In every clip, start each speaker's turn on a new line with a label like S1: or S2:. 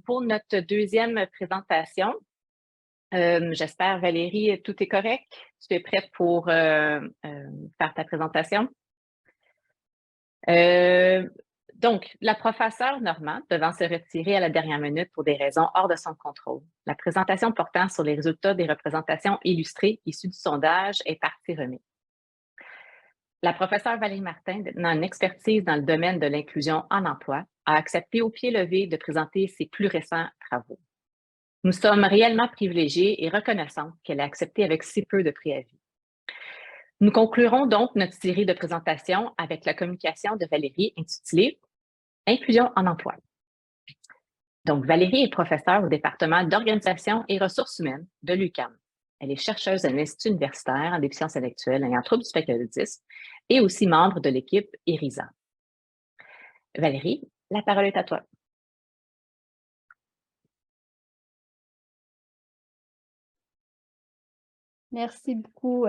S1: Pour notre deuxième présentation, j'espère, Valérie, tout est correct. Tu es prête pour faire ta présentation? Donc, la professeure Normand devant se retirer à la dernière minute pour des raisons hors de son contrôle. La présentation portant sur les résultats des représentations illustrées issues du sondage est partie remise. La professeure Valérie Martin, détenant une expertise dans le domaine de l'inclusion en emploi, a accepté au pied levé de présenter ses plus récents travaux. Nous sommes réellement privilégiés et reconnaissants qu'elle ait accepté avec si peu de préavis. Nous conclurons donc notre série de présentations avec la communication de Valérie intitulée « Inclusion en emploi ». Donc, Valérie est professeure au département d'organisation et ressources humaines de l'UQAM. Elle est chercheuse à l'Institut universitaire en déficience intellectuelle et en troubles du spectre de l'autisme et aussi membre de l'équipe ERISA. Valérie, la parole est à toi.
S2: Merci beaucoup,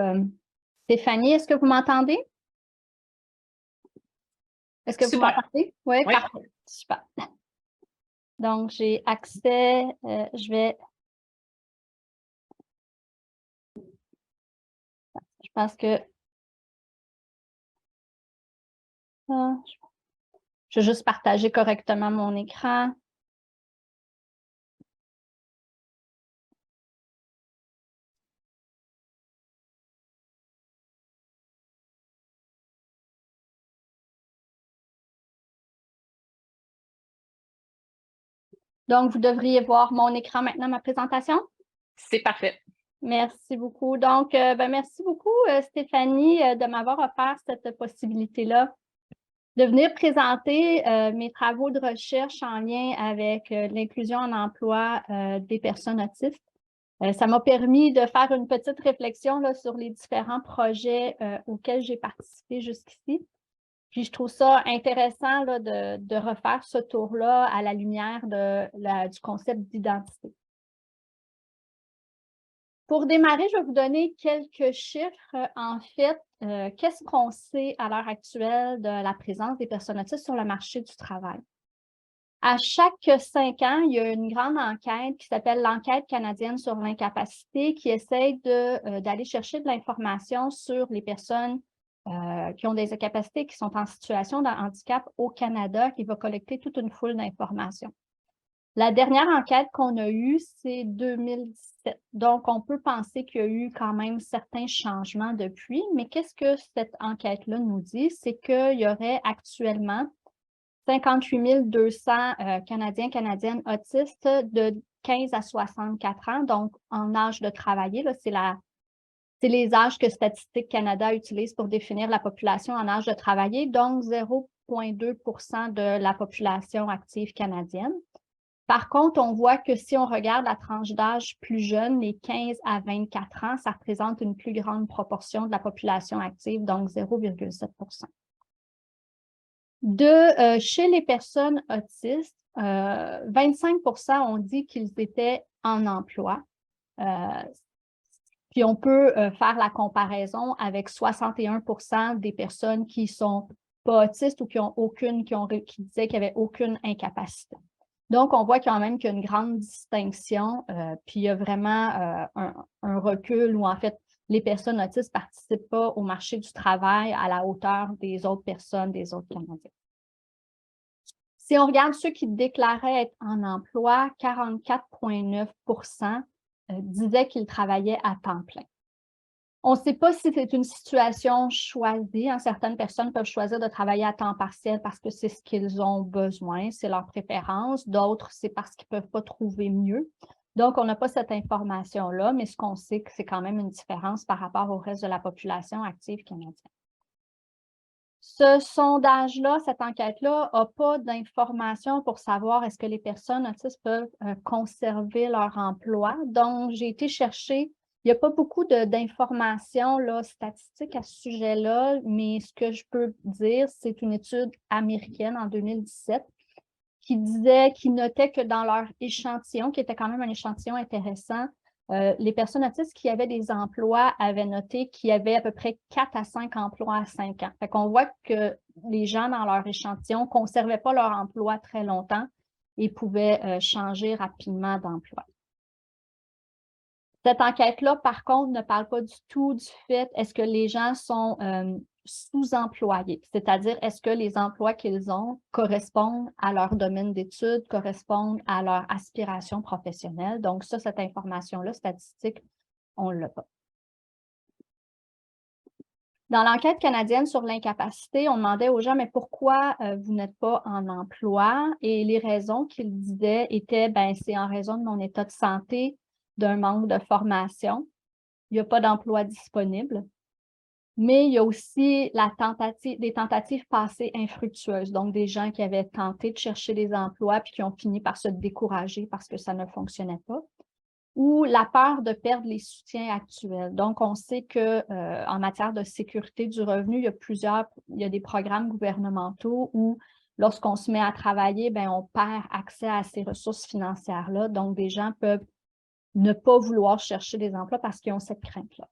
S2: Stéphanie. Est-ce que vous m'entendez? Est-ce que vous m'entendez? Oui, parfait. Super. Donc, j'ai accès. Je pense que... je vais juste partager correctement mon écran. Donc, vous devriez voir mon écran maintenant, ma présentation.
S1: C'est parfait.
S2: Merci beaucoup. Donc, merci beaucoup, Stéphanie, de m'avoir offert cette possibilité-là de venir présenter mes travaux de recherche en lien avec l'inclusion en emploi des personnes autistes. Ça m'a permis de faire une petite réflexion là, sur les différents projets auxquels j'ai participé jusqu'ici. Puis je trouve ça intéressant là, de refaire ce tour-là à la lumière du concept d'identité. Pour démarrer, je vais vous donner quelques chiffres. En fait, qu'est-ce qu'on sait à l'heure actuelle de la présence des personnes autistes sur le marché du travail? À chaque 5 ans, il y a une grande enquête qui s'appelle l'enquête canadienne sur l'incapacité qui essaye d'aller chercher de l'information sur les personnes qui ont des incapacités, qui sont en situation de handicap au Canada, qui va collecter toute une foule d'informations. La dernière enquête qu'on a eue, c'est 2017. Donc, on peut penser qu'il y a eu quand même certains changements depuis, mais qu'est-ce que cette enquête-là nous dit? C'est qu'il y aurait actuellement 58 200 Canadiens, Canadiennes autistes de 15 à 64 ans, donc en âge de travailler. C'est les âges que Statistique Canada utilise pour définir la population en âge de travailler, donc 0,2 % de la population active canadienne. Par contre, on voit que si on regarde la tranche d'âge plus jeune, les 15 à 24 ans, ça représente une plus grande proportion de la population active, donc 0,7 %. Chez les personnes autistes, 25 % ont dit qu'ils étaient en emploi. Puis on peut faire la comparaison avec 61 % des personnes qui ne sont pas autistes ou qui disaient qu'il n'y avait aucune incapacité. Donc, on voit quand même qu'il y a une grande distinction, puis il y a vraiment un recul où, en fait, les personnes autistes ne participent pas au marché du travail à la hauteur des autres personnes, des autres Canadiens. Si on regarde ceux qui déclaraient être en emploi, 44,9 % disaient qu'ils travaillaient à temps plein. On ne sait pas si c'est une situation choisie. Certaines personnes peuvent choisir de travailler à temps partiel parce que c'est ce qu'ils ont besoin, c'est leur préférence. D'autres, c'est parce qu'ils ne peuvent pas trouver mieux. Donc, on n'a pas cette information-là, mais ce qu'on sait, c'est quand même une différence par rapport au reste de la population active canadienne. Ce sondage-là, cette enquête-là, n'a pas d'informations pour savoir est-ce que les personnes autistes peuvent conserver leur emploi. Donc, j'ai été chercher. Il n'y a pas beaucoup d'informations statistiques à ce sujet-là, mais ce que je peux dire, c'est une étude américaine en 2017 qui notait que dans leur échantillon, qui était quand même un échantillon intéressant, les personnes autistes qui avaient des emplois avaient noté qu'il y avait à peu près 4 à 5 emplois à 5 ans. Fait qu'on voit que les gens dans leur échantillon ne conservaient pas leur emploi très longtemps. et pouvaient changer rapidement d'emploi. Cette enquête-là, par contre, ne parle pas du tout du fait est-ce que les gens sont sous-employés, c'est-à-dire est-ce que les emplois qu'ils ont correspondent à leur domaine d'études, correspondent à leur aspiration professionnelle. Donc ça, cette information-là, statistique, on ne l'a pas. Dans l'enquête canadienne sur l'incapacité, on demandait aux gens, mais pourquoi vous n'êtes pas en emploi? Et les raisons qu'ils disaient étaient, ben c'est en raison de mon état de santé, d'un manque de formation, il n'y a pas d'emploi disponible, mais il y a aussi des tentatives passées infructueuses, donc des gens qui avaient tenté de chercher des emplois puis qui ont fini par se décourager parce que ça ne fonctionnait pas, ou la peur de perdre les soutiens actuels. Donc, on sait qu'en matière de sécurité du revenu, il y a des programmes gouvernementaux où lorsqu'on se met à travailler, bien, on perd accès à ces ressources financières-là. Donc, des gens peuvent ne pas vouloir chercher des emplois parce qu'ils ont cette crainte-là.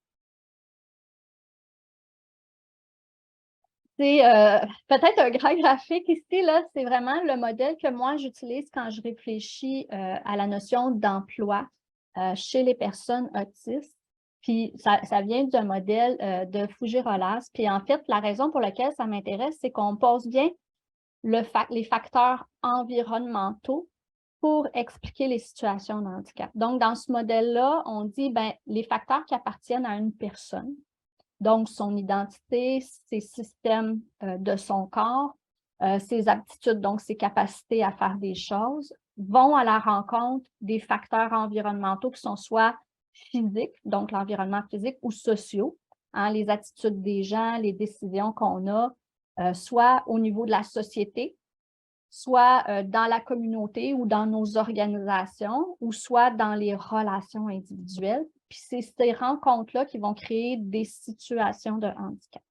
S2: C'est peut-être un grand graphique ici, là, c'est vraiment le modèle que moi j'utilise quand je réfléchis à la notion d'emploi chez les personnes autistes. Puis ça vient d'un modèle de Fougier-Rolas. Puis en fait, la raison pour laquelle ça m'intéresse, c'est qu'on pose bien les facteurs environnementaux pour expliquer les situations de handicap. Donc, dans ce modèle-là, on dit ben, les facteurs qui appartiennent à une personne, donc son identité, ses systèmes de son corps, ses aptitudes, donc ses capacités à faire des choses, vont à la rencontre des facteurs environnementaux qui sont soit physiques, donc l'environnement physique, ou sociaux, hein, les attitudes des gens, les décisions qu'on a, soit au niveau de la société, soit dans la communauté ou dans nos organisations, ou soit dans les relations individuelles. Puis c'est ces rencontres-là qui vont créer des situations de handicap.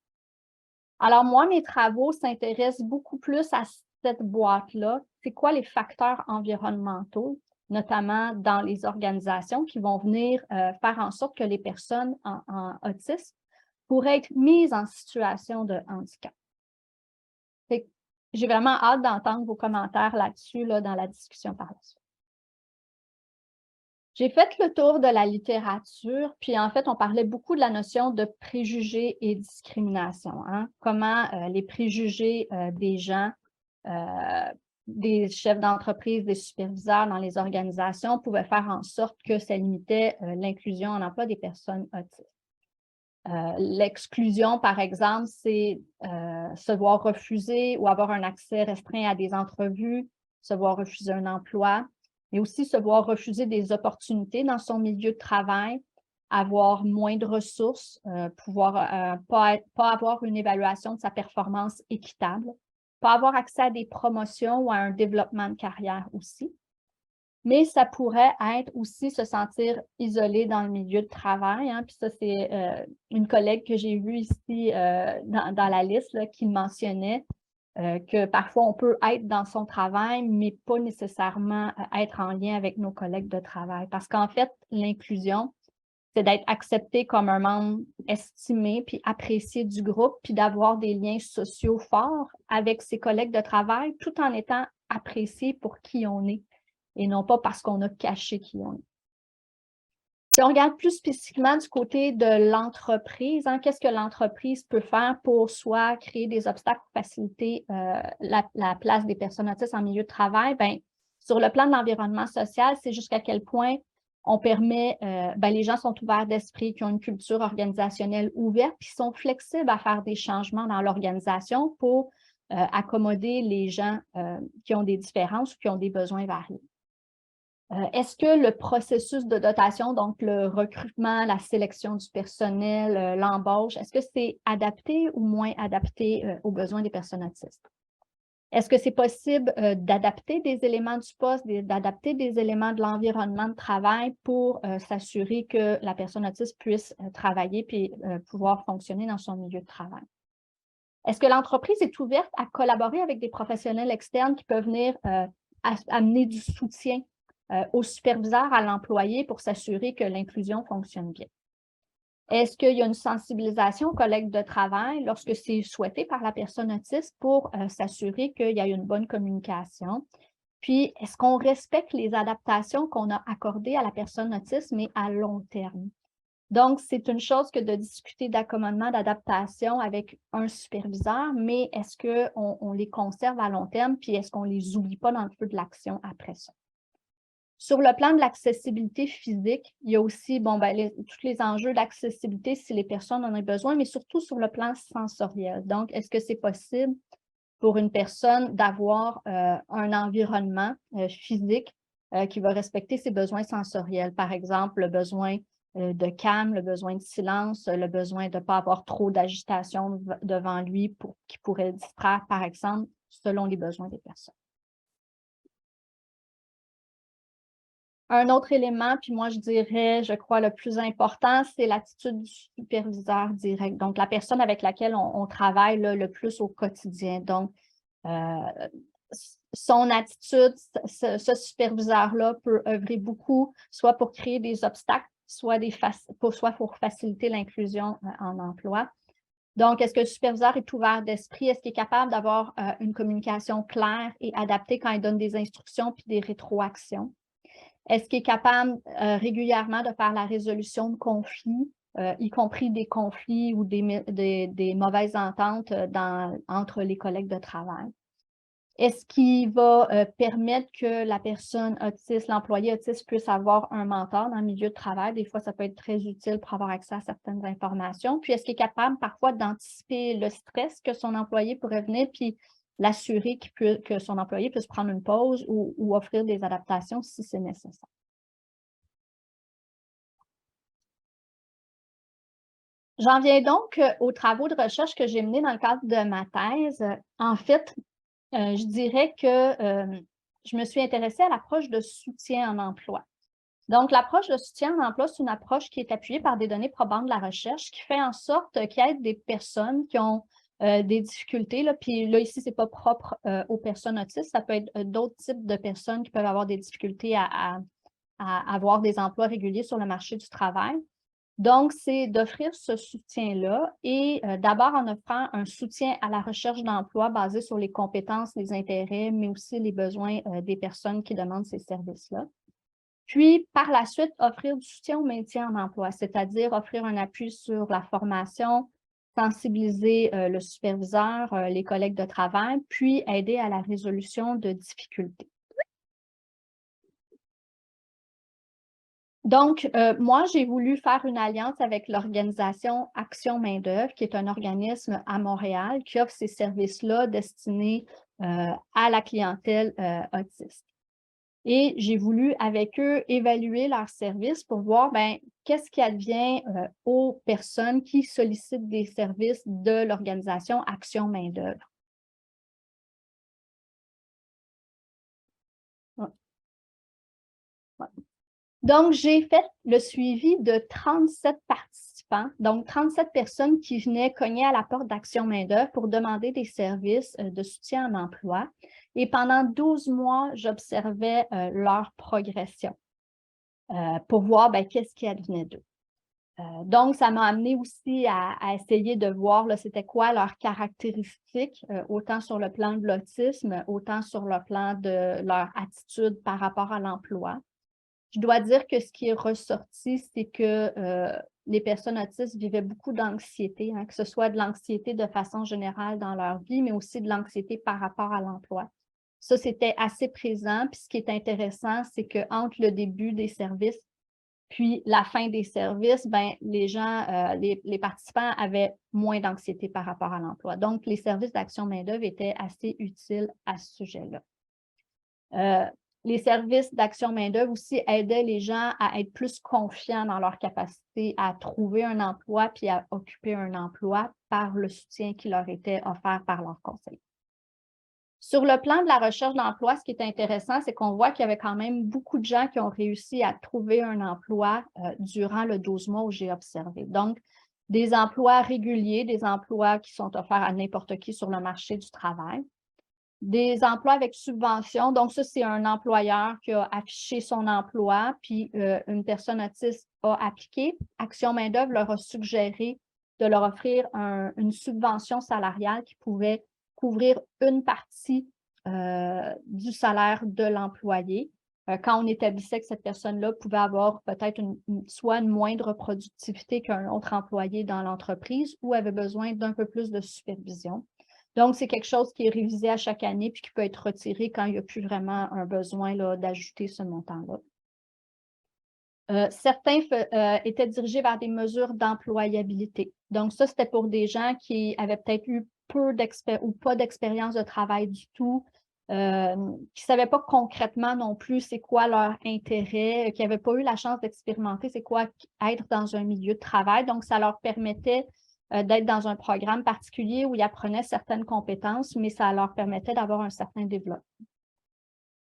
S2: Alors moi, mes travaux s'intéressent beaucoup plus à cette boîte-là. C'est quoi les facteurs environnementaux, notamment dans les organisations, qui vont venir faire en sorte que les personnes en autisme pourraient être mises en situation de handicap. J'ai vraiment hâte d'entendre vos commentaires là-dessus dans la discussion par la suite. J'ai fait le tour de la littérature, puis en fait, on parlait beaucoup de la notion de préjugés et discrimination. Hein? Comment les préjugés des gens, des chefs d'entreprise, des superviseurs dans les organisations pouvaient faire en sorte que ça limitait l'inclusion en emploi des personnes autistes. L'exclusion, par exemple, c'est se voir refuser ou avoir un accès restreint à des entrevues, se voir refuser un emploi, mais aussi se voir refuser des opportunités dans son milieu de travail, avoir moins de ressources, pouvoir pas avoir une évaluation de sa performance équitable, pas avoir accès à des promotions ou à un développement de carrière aussi. Mais ça pourrait être aussi se sentir isolé dans le milieu de travail. Hein. Puis ça, c'est une collègue que j'ai vue ici dans la liste là, qui mentionnait que parfois on peut être dans son travail, mais pas nécessairement être en lien avec nos collègues de travail. Parce qu'en fait, l'inclusion, c'est d'être accepté comme un membre estimé puis apprécié du groupe, puis d'avoir des liens sociaux forts avec ses collègues de travail, tout en étant apprécié pour qui on est, et non pas parce qu'on a caché qui on est. Si on regarde plus spécifiquement du côté de l'entreprise, hein, qu'est-ce que l'entreprise peut faire pour soit créer des obstacles pour faciliter la place des personnes autistes en milieu de travail? Bien, sur le plan de l'environnement social, c'est jusqu'à quel point on permet, les gens sont ouverts d'esprit, qui ont une culture organisationnelle ouverte, puis sont flexibles à faire des changements dans l'organisation pour accommoder les gens qui ont des différences ou qui ont des besoins variés. Est-ce que le processus de dotation, donc le recrutement, la sélection du personnel, l'embauche, est-ce que c'est adapté ou moins adapté aux besoins des personnes autistes? Est-ce que c'est possible d'adapter des éléments du poste, d'adapter des éléments de l'environnement de travail pour s'assurer que la personne autiste puisse travailler puis pouvoir fonctionner dans son milieu de travail? Est-ce que l'entreprise est ouverte à collaborer avec des professionnels externes qui peuvent venir amener du soutien au superviseur, à l'employé pour s'assurer que l'inclusion fonctionne bien? Est-ce qu'il y a une sensibilisation aux collègues de travail lorsque c'est souhaité par la personne autiste pour s'assurer qu'il y a une bonne communication, Puis, est-ce qu'on respecte les adaptations qu'on a accordées à la personne autiste, mais à long terme? Donc, c'est une chose que de discuter d'accommodement, d'adaptation avec un superviseur, mais est-ce qu'on les conserve à long terme, puis est-ce qu'on ne les oublie pas dans le feu de l'action après ça? Sur le plan de l'accessibilité physique, il y a aussi tous les enjeux d'accessibilité si les personnes en ont besoin, mais surtout sur le plan sensoriel. Donc, est-ce que c'est possible pour une personne d'avoir un environnement physique qui va respecter ses besoins sensoriels? Par exemple, le besoin de calme, le besoin de silence, le besoin de ne pas avoir trop d'agitation devant lui qui pourrait le distraire, par exemple, selon les besoins des personnes. Un autre élément, puis moi je dirais, je crois, le plus important, c'est l'attitude du superviseur direct. Donc, la personne avec laquelle on travaille là, le plus au quotidien. Donc, son attitude, ce superviseur-là peut œuvrer beaucoup, soit pour créer des obstacles, soit pour faciliter l'inclusion en emploi. Donc, est-ce que le superviseur est ouvert d'esprit? Est-ce qu'il est capable d'avoir une communication claire et adaptée quand il donne des instructions puis des rétroactions? Est-ce qu'il est capable régulièrement de faire la résolution de conflits, y compris des conflits ou des mauvaises ententes entre les collègues de travail? Est-ce qu'il va permettre que la personne autiste, l'employé autiste puisse avoir un mentor dans le milieu de travail? Des fois, ça peut être très utile pour avoir accès à certaines informations. Puis, est-ce qu'il est capable parfois d'anticiper le stress que son employé pourrait venir, puis l'assurer que son employé puisse prendre une pause ou offrir des adaptations si c'est nécessaire? J'en viens donc aux travaux de recherche que j'ai menés dans le cadre de ma thèse. En fait, je dirais que je me suis intéressée à l'approche de soutien en emploi. Donc, l'approche de soutien en emploi, c'est une approche qui est appuyée par des données probantes de la recherche, qui fait en sorte qu'il y ait des personnes qui ont des difficultés. Là, puis là, ici, ce n'est pas propre aux personnes autistes, ça peut être d'autres types de personnes qui peuvent avoir des difficultés à avoir des emplois réguliers sur le marché du travail. Donc, c'est d'offrir ce soutien-là et d'abord en offrant un soutien à la recherche d'emploi basé sur les compétences, les intérêts, mais aussi les besoins des personnes qui demandent ces services-là. Puis, par la suite, offrir du soutien au maintien en emploi, c'est-à-dire offrir un appui sur la formation, sensibiliser le superviseur, les collègues de travail, puis aider à la résolution de difficultés. Donc, moi, j'ai voulu faire une alliance avec l'organisation Action Main-d'œuvre, qui est un organisme à Montréal qui offre ces services-là destinés à la clientèle autiste. Et j'ai voulu, avec eux, évaluer leurs services pour voir qu'est-ce qui advient aux personnes qui sollicitent des services de l'organisation Action Main-d'œuvre. Ouais. Ouais. Donc, j'ai fait le suivi de 37 participants, donc 37 personnes qui venaient cogner à la porte d'Action Main-d'œuvre pour demander des services de soutien en emploi. Et pendant 12 mois, j'observais leur progression pour voir qu'est-ce qui advenait d'eux. Donc, ça m'a amené aussi à essayer de voir c'était quoi leurs caractéristiques, autant sur le plan de l'autisme, autant sur le plan de leur attitude par rapport à l'emploi. Je dois dire que ce qui est ressorti, c'est que les personnes autistes vivaient beaucoup d'anxiété, que ce soit de l'anxiété de façon générale dans leur vie, mais aussi de l'anxiété par rapport à l'emploi. Ça, c'était assez présent. Puis ce qui est intéressant, c'est qu'entre le début des services puis la fin des services, les gens, les participants avaient moins d'anxiété par rapport à l'emploi. Donc, les services d'Action Main-d'œuvre étaient assez utiles à ce sujet-là. Les services d'Action Main-d'œuvre aussi aidaient les gens à être plus confiants dans leur capacité à trouver un emploi puis à occuper un emploi par le soutien qui leur était offert par leur conseil. Sur le plan de la recherche d'emploi, ce qui est intéressant, c'est qu'on voit qu'il y avait quand même beaucoup de gens qui ont réussi à trouver un emploi durant le 12 mois où j'ai observé. Donc, des emplois réguliers, des emplois qui sont offerts à n'importe qui sur le marché du travail. Des emplois avec subvention, donc ça, c'est un employeur qui a affiché son emploi, puis une personne autiste a appliqué. Action Main-d'œuvre leur a suggéré de leur offrir une subvention salariale qui pouvait couvrir une partie du salaire de l'employé. Quand on établissait que cette personne-là pouvait avoir peut-être soit une moindre productivité qu'un autre employé dans l'entreprise ou avait besoin d'un peu plus de supervision. Donc, c'est quelque chose qui est révisé à chaque année puis qui peut être retiré quand il n'y a plus vraiment un besoin d'ajouter ce montant-là. Certains étaient dirigés vers des mesures d'employabilité. Donc, ça, c'était pour des gens qui avaient peut-être eu peu ou pas d'expérience de travail du tout, qui ne savaient pas concrètement non plus c'est quoi leur intérêt, qui n'avaient pas eu la chance d'expérimenter c'est quoi être dans un milieu de travail. Donc, ça leur permettait d'être dans un programme particulier où ils apprenaient certaines compétences, mais ça leur permettait d'avoir un certain développement.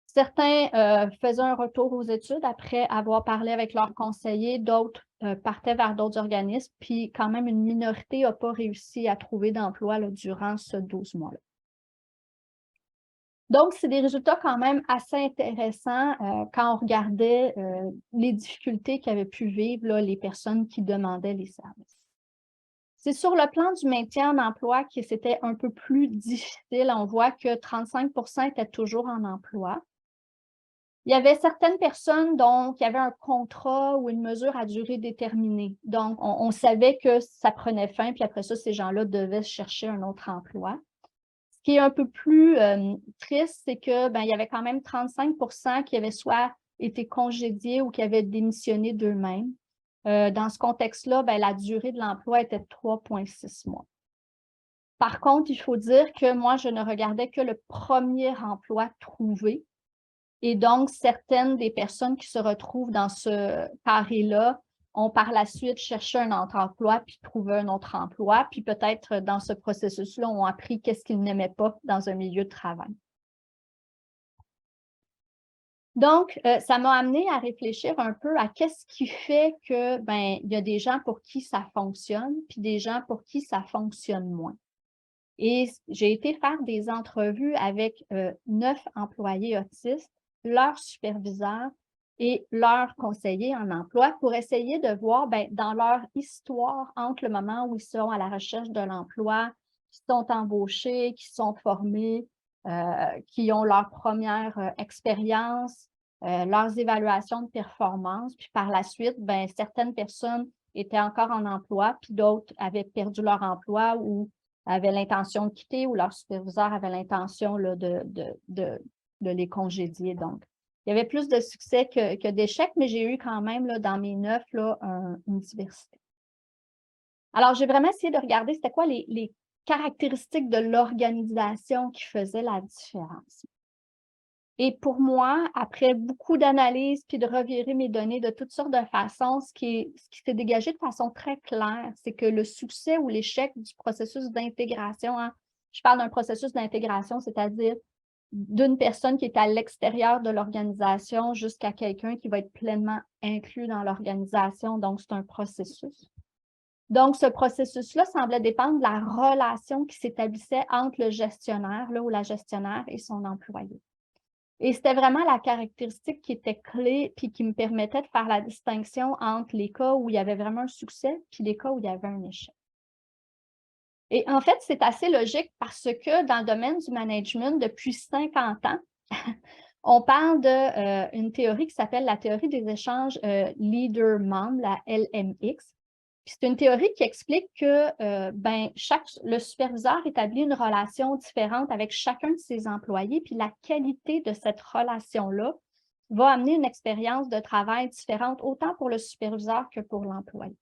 S2: Certains faisaient un retour aux études après avoir parlé avec leurs conseillers, d'autres partaient vers d'autres organismes, puis quand même une minorité n'a pas réussi à trouver d'emploi durant ce 12 mois-là. Donc, c'est des résultats quand même assez intéressants quand on regardait les difficultés qu'avaient pu vivre les personnes qui demandaient les services. C'est sur le plan du maintien en emploi que c'était un peu plus difficile. On voit que 35 étaient toujours en emploi. Il y avait certaines personnes qui avaient un contrat ou une mesure à durée déterminée. Donc, on savait que ça prenait fin, puis après ça, ces gens-là devaient chercher un autre emploi. Ce qui est un peu plus triste, c'est que il y avait quand même 35 qui avaient soit été congédiés ou qui avaient démissionné d'eux-mêmes. Dans ce contexte-là, la durée de l'emploi était de 3,6 mois. Par contre, il faut dire que moi, je ne regardais que le premier emploi trouvé. Et donc, certaines des personnes qui se retrouvent dans ce carré-là ont par la suite cherché un autre emploi, puis trouvé un autre emploi, puis peut-être dans ce processus-là, ont appris qu'est-ce qu'ils n'aimaient pas dans un milieu de travail. Donc, ça m'a amené à réfléchir un peu à qu'est-ce qui fait que, il y a des gens pour qui ça fonctionne, puis des gens pour qui ça fonctionne moins. Et j'ai été faire des entrevues avec 9 employés autistes, leurs superviseurs et leurs conseillers en emploi pour essayer de voir dans leur histoire entre le moment où ils sont à la recherche de l'emploi, qui sont embauchés, qui sont formés, qui ont leur première expérience, leurs évaluations de performance. Puis par la suite, certaines personnes étaient encore en emploi, puis d'autres avaient perdu leur emploi ou avaient l'intention de quitter ou leur superviseur avait l'intention de les congédier. Donc, il y avait plus de succès que d'échecs, mais j'ai eu quand même dans mes 9 une diversité. Alors, j'ai vraiment essayé de regarder c'était quoi les caractéristiques de l'organisation qui faisaient la différence. Et pour moi, après beaucoup d'analyses puis de revirer mes données de toutes sortes de façons, ce qui s'est dégagé de façon très claire, c'est que le succès ou l'échec du processus d'intégration, je parle d'un processus d'intégration, c'est-à-dire d'une personne qui est à l'extérieur de l'organisation jusqu'à quelqu'un qui va être pleinement inclus dans l'organisation. Donc, c'est un processus. Donc, ce processus-là semblait dépendre de la relation qui s'établissait entre le gestionnaire ou la gestionnaire et son employé. Et c'était vraiment la caractéristique qui était clé puis qui me permettait de faire la distinction entre les cas où il y avait vraiment un succès puis les cas où il y avait un échec. Et en fait, c'est assez logique parce que dans le domaine du management, depuis 50 ans, on parle d'une théorie qui s'appelle la théorie des échanges leader-membre, la LMX. C'est une théorie qui explique que le superviseur établit une relation différente avec chacun de ses employés, puis la qualité de cette relation-là va amener une expérience de travail différente, autant pour le superviseur que pour l'employé.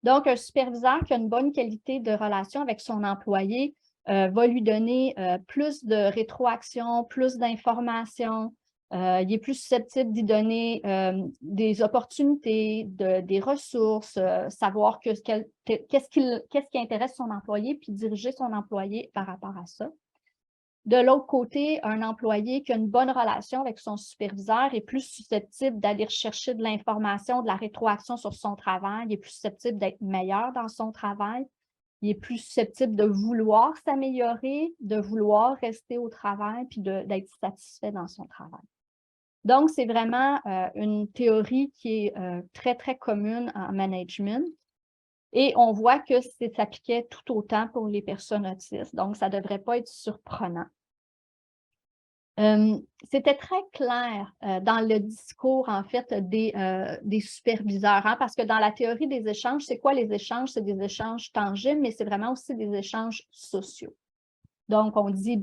S2: Donc, un superviseur qui a une bonne qualité de relation avec son employé va lui donner plus de rétroaction, plus d'informations. Il est plus susceptible d'y donner des opportunités, des ressources, savoir qu'est-ce qui intéresse son employé, puis diriger son employé par rapport à ça. De l'autre côté, un employé qui a une bonne relation avec son superviseur est plus susceptible d'aller chercher de l'information, de la rétroaction sur son travail, il est plus susceptible d'être meilleur dans son travail, il est plus susceptible de vouloir s'améliorer, de vouloir rester au travail, puis d'être satisfait dans son travail. Donc, c'est vraiment une théorie qui est très, très commune en management. Et on voit que ça s'appliquait tout autant pour les personnes autistes. Donc, ça ne devrait pas être surprenant. C'était très clair dans le discours, en fait, des superviseurs, hein, parce que dans la théorie des échanges, c'est quoi les échanges? C'est des échanges tangibles, mais c'est vraiment aussi des échanges sociaux. Donc,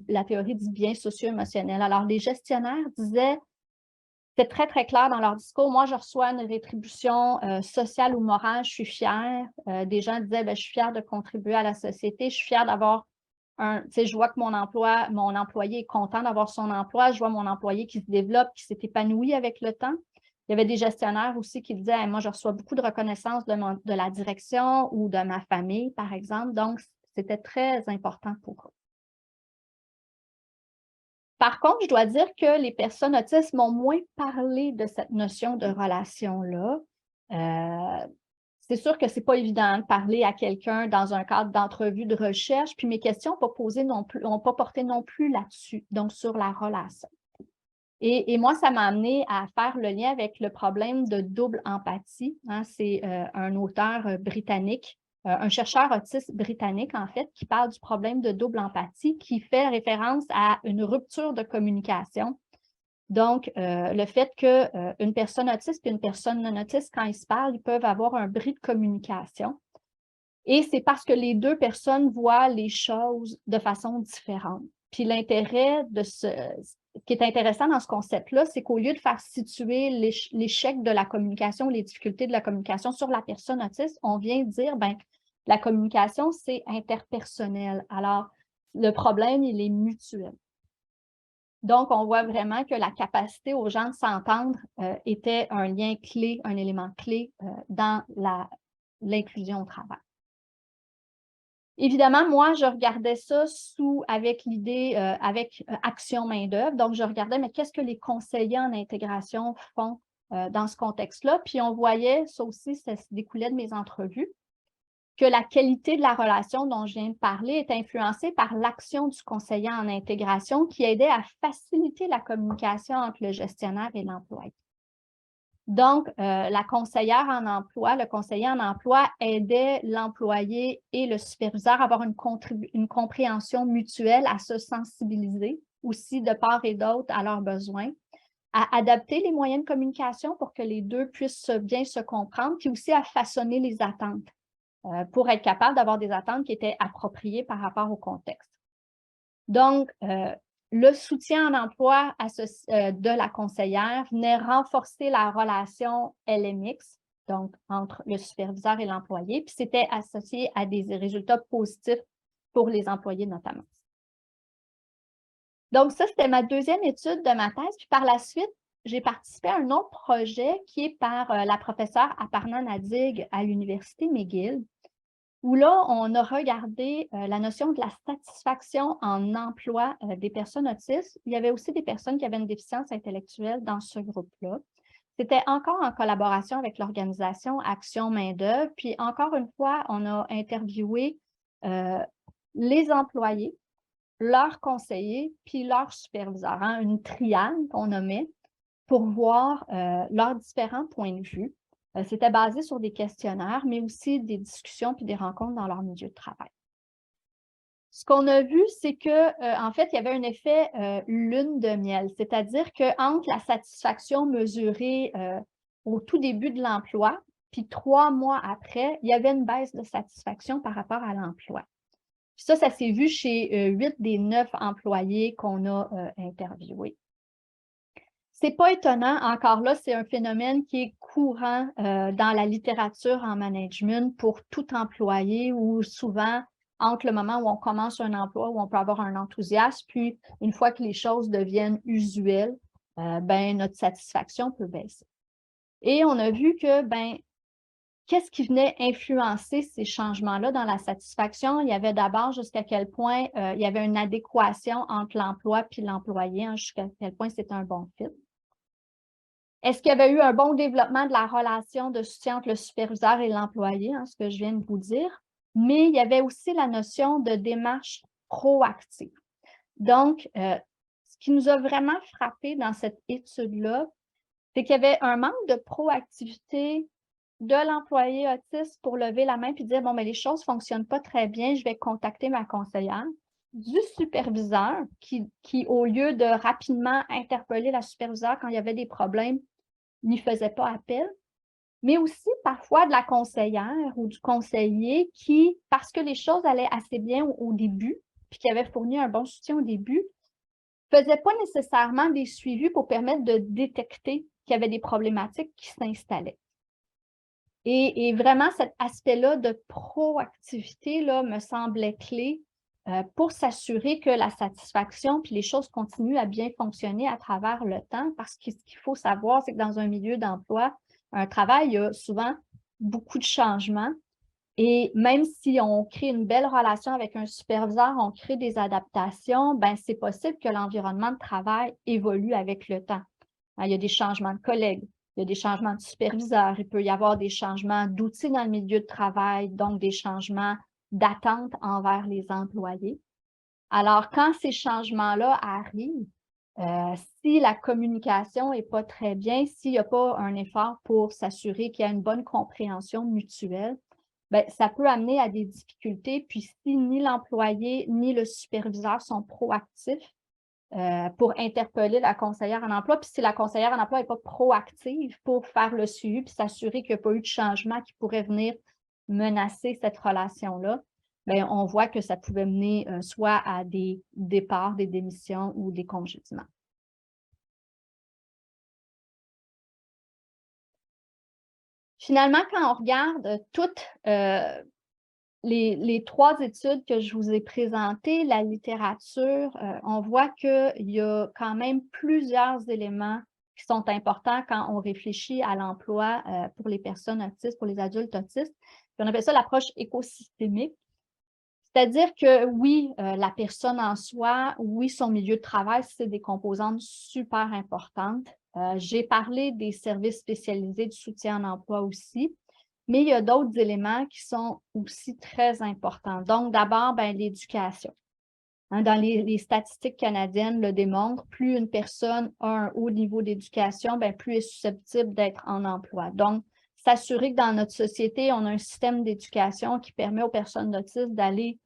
S2: la théorie dit bien socio-émotionnel. Alors, les gestionnaires disaient, c'était très, très clair dans leur discours, moi, je reçois une rétribution sociale ou morale, je suis fière. Des gens disaient, ben, je suis fière de contribuer à la société, je suis fière d'avoir je vois que mon employé est content d'avoir son emploi, je vois mon employé qui se développe, qui s'est épanoui avec le temps. Il y avait des gestionnaires aussi qui disaient, moi, je reçois beaucoup de reconnaissance de la direction ou de ma famille, par exemple. Donc, c'était très important pour eux. Par contre, je dois dire que les personnes autistes m'ont moins parlé de cette notion de relation-là. C'est sûr que c'est pas évident de parler à quelqu'un dans un cadre d'entrevue de recherche, puis mes questions n'ont pas porté non plus là-dessus, donc sur la relation. Et moi, ça m'a amené à faire le lien avec le problème de double empathie, hein. C'est un auteur britannique, un chercheur autiste britannique, en fait, qui parle du problème de double empathie, qui fait référence à une rupture de communication. Donc, le fait qu'une personne autiste et une personne non autiste, quand ils se parlent, ils peuvent avoir un bris de communication. Et c'est parce que les deux personnes voient les choses de façon différente. Puis l'intérêt ce qui est intéressant dans ce concept-là, c'est qu'au lieu de faire situer l'échec de la communication, les difficultés de la communication sur la personne autiste, on vient dire, ben, la communication, c'est interpersonnel. Alors, le problème, il est mutuel. Donc, on voit vraiment que la capacité aux gens de s'entendre était un lien clé, un élément clé dans l'inclusion au travail. Évidemment, moi, je regardais ça avec l'idée, avec Action main-d'œuvre. Donc, je regardais, mais qu'est-ce que les conseillers en intégration font dans ce contexte-là? Puis, on voyait, ça aussi, ça se découlait de mes entrevues, que la qualité de la relation dont je viens de parler est influencée par l'action du conseiller en intégration qui aidait à faciliter la communication entre le gestionnaire et l'employé. Donc, la conseillère en emploi, le conseiller en emploi aidait l'employé et le superviseur à avoir une compréhension mutuelle, à se sensibiliser aussi de part et d'autre à leurs besoins, à adapter les moyens de communication pour que les deux puissent bien se comprendre, puis aussi à façonner les attentes pour être capable d'avoir des attentes qui étaient appropriées par rapport au contexte. Donc, le soutien en emploi de la conseillère venait renforcer la relation LMX, donc entre le superviseur et l'employé, puis c'était associé à des résultats positifs pour les employés notamment. Donc ça, c'était ma deuxième étude de ma thèse, puis par la suite, j'ai participé à un autre projet qui est par la professeure Aparna Nadig à l'Université McGill, où là, on a regardé la notion de la satisfaction en emploi des personnes autistes. Il y avait aussi des personnes qui avaient une déficience intellectuelle dans ce groupe-là. C'était encore en collaboration avec l'organisation Action main-d'œuvre. Puis encore une fois, on a interviewé les employés, leurs conseillers, puis leurs superviseurs, hein, une triade qu'on nommait pour voir leurs différents points de vue. C'était basé sur des questionnaires, mais aussi des discussions puis des rencontres dans leur milieu de travail. Ce qu'on a vu, c'est que, en fait, il y avait un effet lune de miel, c'est-à-dire qu'entre la satisfaction mesurée au tout début de l'emploi, puis 3 mois après, il y avait une baisse de satisfaction par rapport à l'emploi. Ça s'est vu chez 8 des 9 employés qu'on a interviewés. C'est pas étonnant, encore là, c'est un phénomène qui est courant dans la littérature en management pour tout employé où souvent, entre le moment où on commence un emploi, où on peut avoir un enthousiasme, puis une fois que les choses deviennent usuelles, ben, notre satisfaction peut baisser. Et on a vu que, ben, qu'est-ce qui venait influencer ces changements-là dans la satisfaction? Il y avait d'abord jusqu'à quel point il y avait une adéquation entre l'emploi puis l'employé, hein, jusqu'à quel point c'est un bon fit. Est-ce qu'il y avait eu un bon développement de la relation de soutien entre le superviseur et l'employé, hein, ce que je viens de vous dire? Mais il y avait aussi la notion de démarche proactive. Donc, ce qui nous a vraiment frappé dans cette étude-là, c'est qu'il y avait un manque de proactivité de l'employé autiste pour lever la main et dire, bon, mais les choses ne fonctionnent pas très bien, je vais contacter ma conseillère. du superviseur qui, au lieu de rapidement interpeller la superviseure quand il y avait des problèmes, n'y faisait pas appel, mais aussi parfois de la conseillère ou du conseiller qui, parce que les choses allaient assez bien au début, puis qui avait fourni un bon soutien au début, ne faisait pas nécessairement des suivis pour permettre de détecter qu'il y avait des problématiques qui s'installaient. Et vraiment, cet aspect-là de proactivité là, me semblait clé pour s'assurer que la satisfaction puis les choses continuent à bien fonctionner à travers le temps. Parce que ce qu'il faut savoir, c'est que dans un milieu d'emploi, un travail, il y a souvent beaucoup de changements. Et même si on crée une belle relation avec un superviseur, on crée des adaptations, ben c'est possible que l'environnement de travail évolue avec le temps. Il y a des changements de collègues, il y a des changements de superviseurs, il peut y avoir des changements d'outils dans le milieu de travail, donc des changements d'attente envers les employés. Alors, quand ces changements-là arrivent, si la communication n'est pas très bien, s'il n'y a pas un effort pour s'assurer qu'il y a une bonne compréhension mutuelle, bien, ça peut amener à des difficultés. Puis si ni l'employé ni le superviseur sont proactifs, pour interpeller la conseillère en emploi. Puis si la conseillère en emploi n'est pas proactive pour faire le suivi puis s'assurer qu'il n'y a pas eu de changement qui pourrait venir menacer cette relation-là, bien, on voit que ça pouvait mener soit à des départs, des démissions ou des congédiements. Finalement, quand on regarde toutes les 3 études que je vous ai présentées, la littérature, on voit qu'il y a quand même plusieurs éléments qui sont importants quand on réfléchit à l'emploi pour les personnes autistes, pour les adultes autistes. Puis on appelle ça l'approche écosystémique. C'est-à-dire que oui, la personne en soi, oui, son milieu de travail, c'est des composantes super importantes. J'ai parlé des services spécialisés du soutien en emploi aussi. Mais il y a d'autres éléments qui sont aussi très importants. Donc, d'abord, l'éducation. Dans les statistiques canadiennes le démontrent, plus une personne a un haut niveau d'éducation, plus elle est susceptible d'être en emploi. Donc, s'assurer que dans notre société, on a un système d'éducation qui permet aux personnes autistes d'aller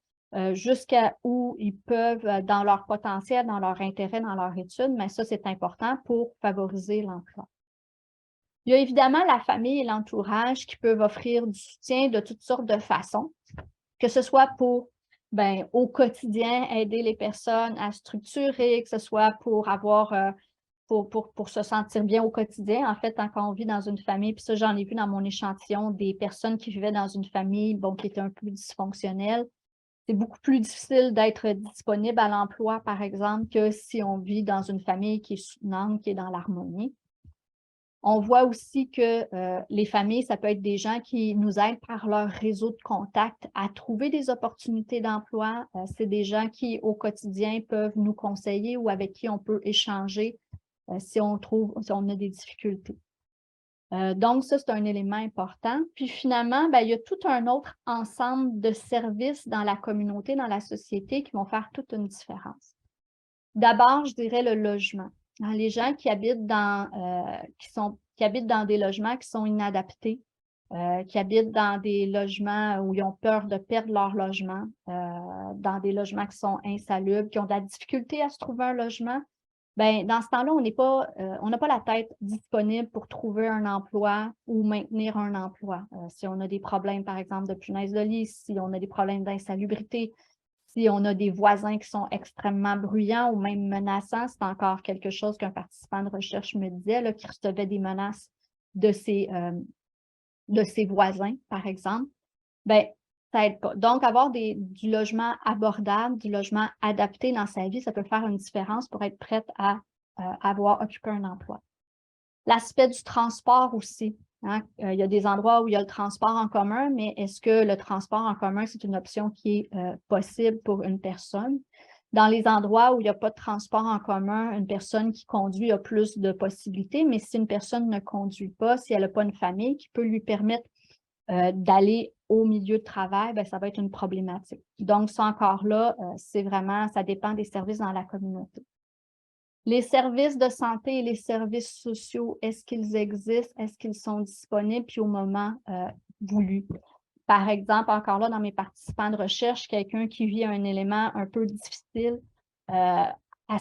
S2: jusqu'à où ils peuvent, dans leur potentiel, dans leur intérêt, dans leur étude, mais ça, c'est important pour favoriser l'emploi. Il y a évidemment la famille et l'entourage qui peuvent offrir du soutien de toutes sortes de façons, que ce soit pour, au quotidien, aider les personnes à structurer, que ce soit pour avoir, pour se sentir bien au quotidien. En fait, quand on vit dans une famille, puis ça, j'en ai vu dans mon échantillon, des personnes qui vivaient dans une famille, qui était un peu dysfonctionnelle. C'est beaucoup plus difficile d'être disponible à l'emploi, par exemple, que si on vit dans une famille qui est soutenante, qui est dans l'harmonie. On voit aussi que les familles, ça peut être des gens qui nous aident par leur réseau de contacts à trouver des opportunités d'emploi. C'est des gens qui, au quotidien, peuvent nous conseiller ou avec qui on peut échanger si on a des difficultés. Donc, ça, c'est un élément important. Puis finalement, il y a tout un autre ensemble de services dans la communauté, dans la société qui vont faire toute une différence. D'abord, je dirais le logement. Les gens qui habitent qui habitent dans des logements qui sont inadaptés, qui habitent dans des logements où ils ont peur de perdre leur logement, dans des logements qui sont insalubres, qui ont de la difficulté à se trouver un logement, dans ce temps-là, on n'a pas la tête disponible pour trouver un emploi ou maintenir un emploi. Si on a des problèmes, par exemple, de punaise de lit, si on a des problèmes d'insalubrité, si on a des voisins qui sont extrêmement bruyants ou même menaçants, c'est encore quelque chose qu'un participant de recherche me disait, là, qui recevait des menaces de ses voisins, par exemple, ça aide pas. Donc, avoir du logement abordable, du logement adapté dans sa vie, ça peut faire une différence pour être prête à avoir occupé un emploi. L'aspect du transport aussi. Il y a des endroits où il y a le transport en commun, mais est-ce que le transport en commun, c'est une option qui est possible pour une personne? Dans les endroits où il n'y a pas de transport en commun, une personne qui conduit a plus de possibilités, mais si une personne ne conduit pas, si elle n'a pas une famille qui peut lui permettre d'aller au milieu de travail, ça va être une problématique. Donc, ça encore là, c'est vraiment, ça dépend des services dans la communauté. Les services de santé et les services sociaux, est-ce qu'ils existent? Est-ce qu'ils sont disponibles? Puis au moment voulu. Par exemple, encore là, dans mes participants de recherche, quelqu'un qui vit un élément un peu difficile à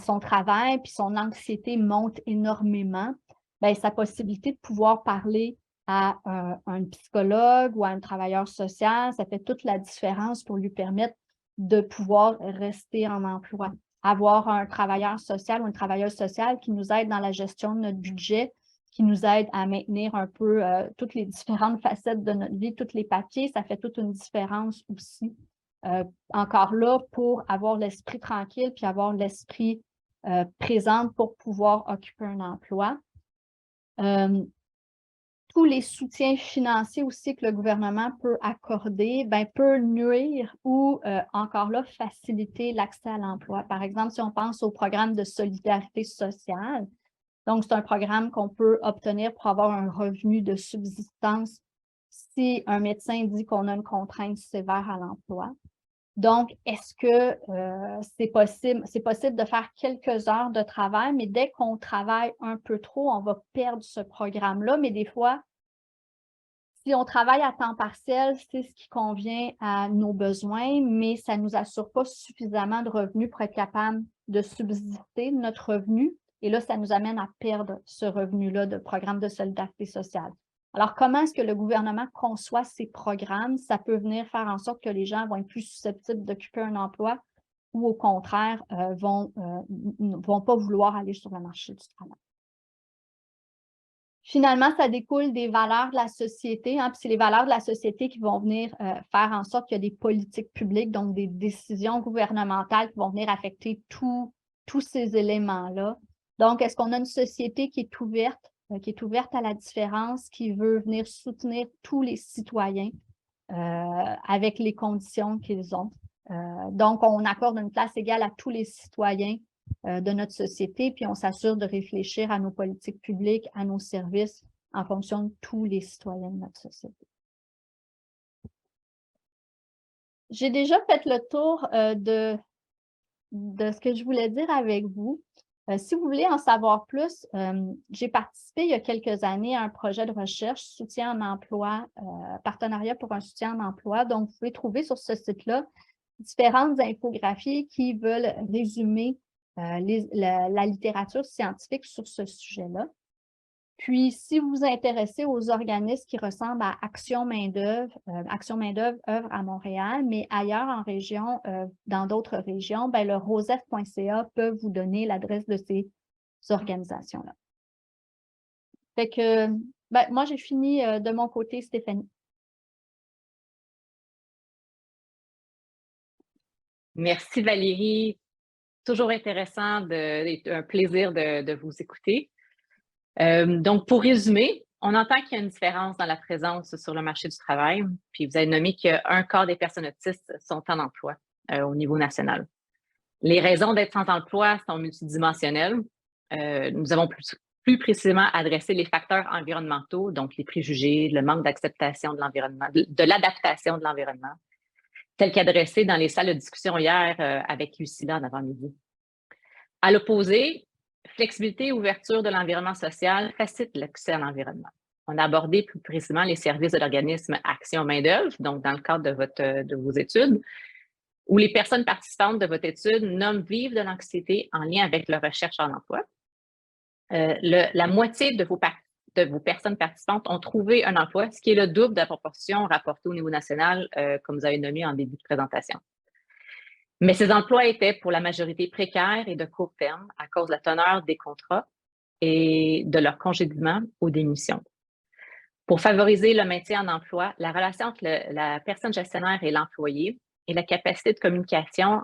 S2: son travail, puis son anxiété monte énormément, bien, sa possibilité de pouvoir parler à un psychologue ou à un travailleur social, ça fait toute la différence pour lui permettre de pouvoir rester en emploi. Avoir un travailleur social ou une travailleuse sociale qui nous aide dans la gestion de notre budget, qui nous aide à maintenir un peu toutes les différentes facettes de notre vie, tous les papiers, ça fait toute une différence aussi. Encore là, pour avoir l'esprit tranquille puis avoir l'esprit présent pour pouvoir occuper un emploi. Tous les soutiens financiers aussi que le gouvernement peut accorder, bien, peut nuire ou encore là, faciliter l'accès à l'emploi. Par exemple, si on pense au programme de solidarité sociale, donc c'est un programme qu'on peut obtenir pour avoir un revenu de subsistance si un médecin dit qu'on a une contrainte sévère à l'emploi. Donc, est-ce que c'est possible? C'est possible de faire quelques heures de travail, mais dès qu'on travaille un peu trop, on va perdre ce programme-là. Mais des fois, si on travaille à temps partiel, c'est ce qui convient à nos besoins, mais ça ne nous assure pas suffisamment de revenus pour être capable de subsister notre revenu. Et là, ça nous amène à perdre ce revenu-là de programme de solidarité sociale. Alors, comment est-ce que le gouvernement conçoit ces programmes? Ça peut venir faire en sorte que les gens vont être plus susceptibles d'occuper un emploi ou au contraire, vont pas vouloir aller sur le marché du travail. Finalement, ça découle des valeurs de la société, hein, puis c'est les valeurs de la société qui vont venir faire en sorte qu'il y a des politiques publiques, donc des décisions gouvernementales qui vont venir affecter tous ces éléments-là. Donc, est-ce qu'on a une société qui est ouverte à la différence, qui veut venir soutenir tous les citoyens avec les conditions qu'ils ont? Donc, on accorde une place égale à tous les citoyens de notre société, puis on s'assure de réfléchir à nos politiques publiques, à nos services en fonction de tous les citoyens de notre société. J'ai déjà fait le tour de ce que je voulais dire avec vous. Si vous voulez en savoir plus, j'ai participé il y a quelques années à un projet de recherche, soutien en emploi, partenariat pour un soutien en emploi. Donc, vous pouvez trouver sur ce site-là différentes infographies qui veulent résumer la littérature scientifique sur ce sujet-là. Puis, si vous vous intéressez aux organismes qui ressemblent à Action Main-d'œuvre, Action Main-d'œuvre œuvre à Montréal, mais ailleurs en région, dans d'autres régions, bien, le rosef.ca peut vous donner l'adresse de ces organisations-là. Fait que, ben, moi, j'ai fini de mon côté, Stéphanie.
S1: Merci Valérie. Toujours intéressant, un plaisir de vous écouter. Donc, pour résumer, on entend qu'il y a une différence dans la présence sur le marché du travail, puis vous avez nommé qu'un quart des personnes autistes sont en emploi au niveau national. Les raisons d'être sans emploi sont multidimensionnelles. Nous avons plus précisément adressé les facteurs environnementaux, donc les préjugés, le manque d'acceptation de l'environnement, de l'adaptation de l'environnement, tel qu'adressé dans les salles de discussion hier avec Lucilla en avant-midi. À l'opposé, flexibilité et ouverture de l'environnement social facilitent l'accès à l'environnement. On a abordé plus précisément les services de l'organisme Action Main-d'œuvre, donc dans le cadre de vos études, où les personnes participantes de votre étude nomment vivre de l'anxiété en lien avec leur recherche en emploi. La moitié de vos personnes participantes ont trouvé un emploi, ce qui est le double de la proportion rapportée au niveau national, comme vous avez nommé en début de présentation. Mais ces emplois étaient pour la majorité précaires et de court terme à cause de la teneur des contrats et de leur congédiement ou démission. Pour favoriser le maintien en emploi, la relation entre la personne gestionnaire et l'employé et la capacité de communication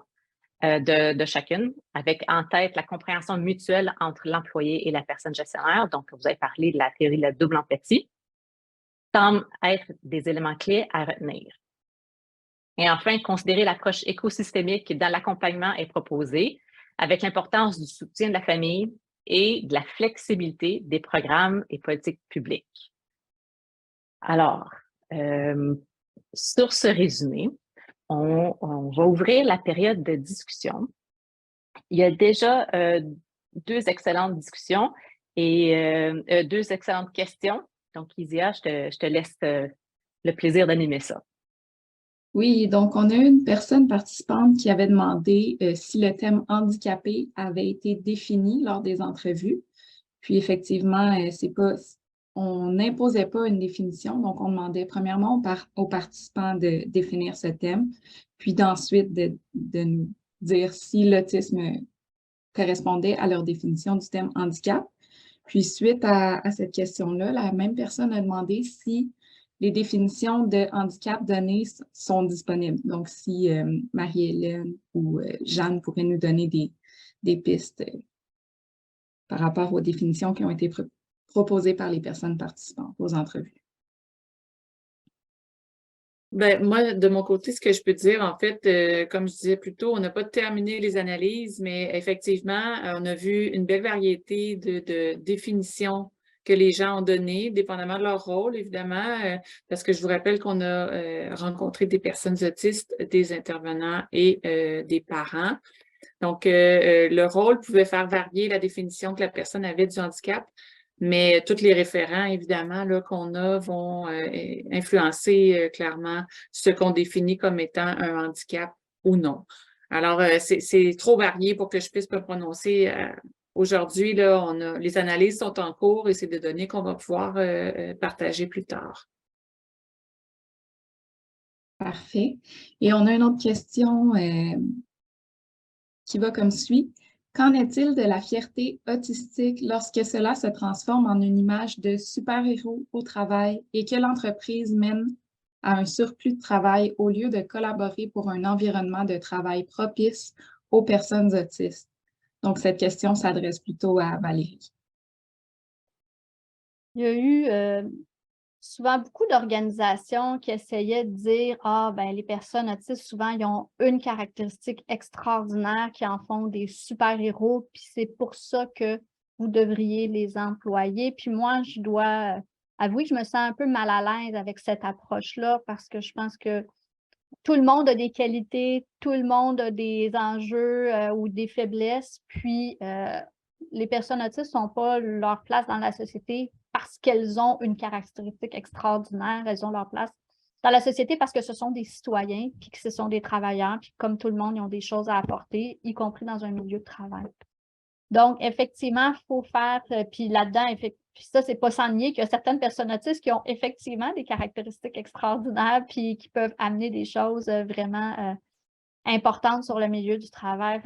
S1: de chacune, avec en tête la compréhension mutuelle entre l'employé et la personne gestionnaire, donc vous avez parlé de la théorie de la double empathie, semblent être des éléments clés à retenir. Et enfin, considérer l'approche écosystémique dans l'accompagnement est proposée, avec l'importance du soutien de la famille et de la flexibilité des programmes et politiques publiques. Alors, sur ce résumé, on va ouvrir la période de discussion. Il y a déjà deux excellentes discussions et deux excellentes questions. Donc, Isia, je te laisse le plaisir d'animer ça.
S3: Oui, donc on a eu une personne participante qui avait demandé si le thème handicapé avait été défini lors des entrevues. Puis effectivement, on n'imposait pas une définition, donc on demandait premièrement aux participants de définir ce thème, puis d'ensuite de nous dire si l'autisme correspondait à leur définition du thème handicap. Puis suite à cette question-là, la même personne a demandé si les définitions de handicap données sont disponibles. Donc, si Marie-Hélène ou Jeanne pourraient nous donner des pistes par rapport aux définitions qui ont été proposées par les personnes participantes aux entrevues.
S4: Ben, moi, de mon côté, ce que je peux dire, en fait, comme je disais plus tôt, on n'a pas terminé les analyses, mais effectivement, on a vu une belle variété de définitions que les gens ont données, dépendamment de leur rôle, évidemment, parce que je vous rappelle qu'on a rencontré des personnes autistes, des intervenants et des parents. Donc, le rôle pouvait faire varier la définition que la personne avait du handicap, mais tous les référents, évidemment, là, qu'on a vont influencer clairement ce qu'on définit comme étant un handicap ou non. Alors, c'est trop varié pour que je puisse me prononcer. Aujourd'hui, là, les analyses sont en cours et c'est des données qu'on va pouvoir partager plus tard.
S3: Parfait. Et on a une autre question qui va comme suit. Qu'en est-il de la fierté autistique lorsque cela se transforme en une image de super-héros au travail et que l'entreprise mène à un surplus de travail au lieu de collaborer pour un environnement de travail propice aux personnes autistes? Donc, cette question s'adresse plutôt à Valérie.
S2: Il y a eu souvent beaucoup d'organisations qui essayaient de dire « Ah, ben les personnes autistes, souvent, ils ont une caractéristique extraordinaire qui en font des super-héros, puis c'est pour ça que vous devriez les employer. » Puis moi, je dois avouer que je me sens un peu mal à l'aise avec cette approche-là parce que je pense que tout le monde a des qualités, tout le monde a des enjeux ou des faiblesses, puis les personnes autistes n'ont pas leur place dans la société parce qu'elles ont une caractéristique extraordinaire, elles ont leur place dans la société parce que ce sont des citoyens, puis que ce sont des travailleurs, puis comme tout le monde, ils ont des choses à apporter, y compris dans un milieu de travail. Donc, effectivement, il faut faire, puis là-dedans, puis ça, c'est pas sans nier qu'il y a certaines personnes autistes qui ont effectivement des caractéristiques extraordinaires, puis qui peuvent amener des choses vraiment importantes sur le milieu du travail.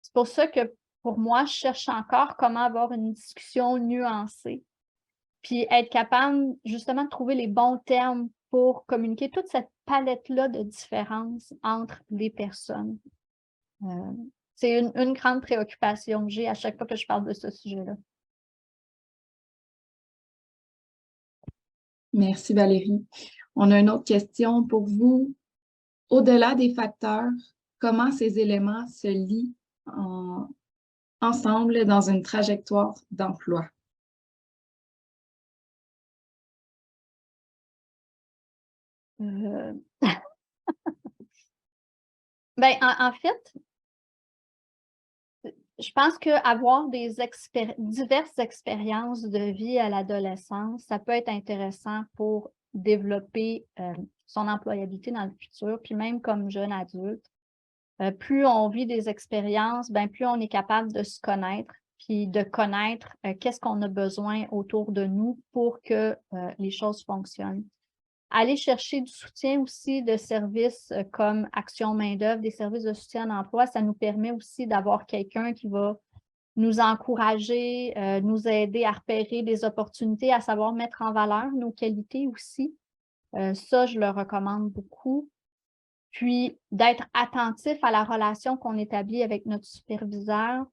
S2: C'est pour ça que, pour moi, je cherche encore comment avoir une discussion nuancée, puis être capable, justement, de trouver les bons termes pour communiquer toute cette palette-là de différences entre les personnes. C'est une grande préoccupation que j'ai à chaque fois que je parle de ce sujet-là.
S3: Merci Valérie. On a une autre question pour vous. Au-delà des facteurs, comment ces éléments se lient ensemble dans une trajectoire d'emploi?
S2: Ben, en fait, je pense qu'avoir diverses expériences de vie à l'adolescence, ça peut être intéressant pour développer son employabilité dans le futur, puis même comme jeune adulte. Plus on vit des expériences, plus on est capable de se connaître, puis de connaître qu'est-ce qu'on a besoin autour de nous pour que les choses fonctionnent. Aller chercher du soutien aussi de services comme Action Main-d'œuvre, des services de soutien à l'emploi, ça nous permet aussi d'avoir quelqu'un qui va nous encourager, nous aider à repérer des opportunités, à savoir mettre en valeur nos qualités aussi. Ça, je le recommande beaucoup. Puis, d'être attentif à la relation qu'on établit avec notre superviseur.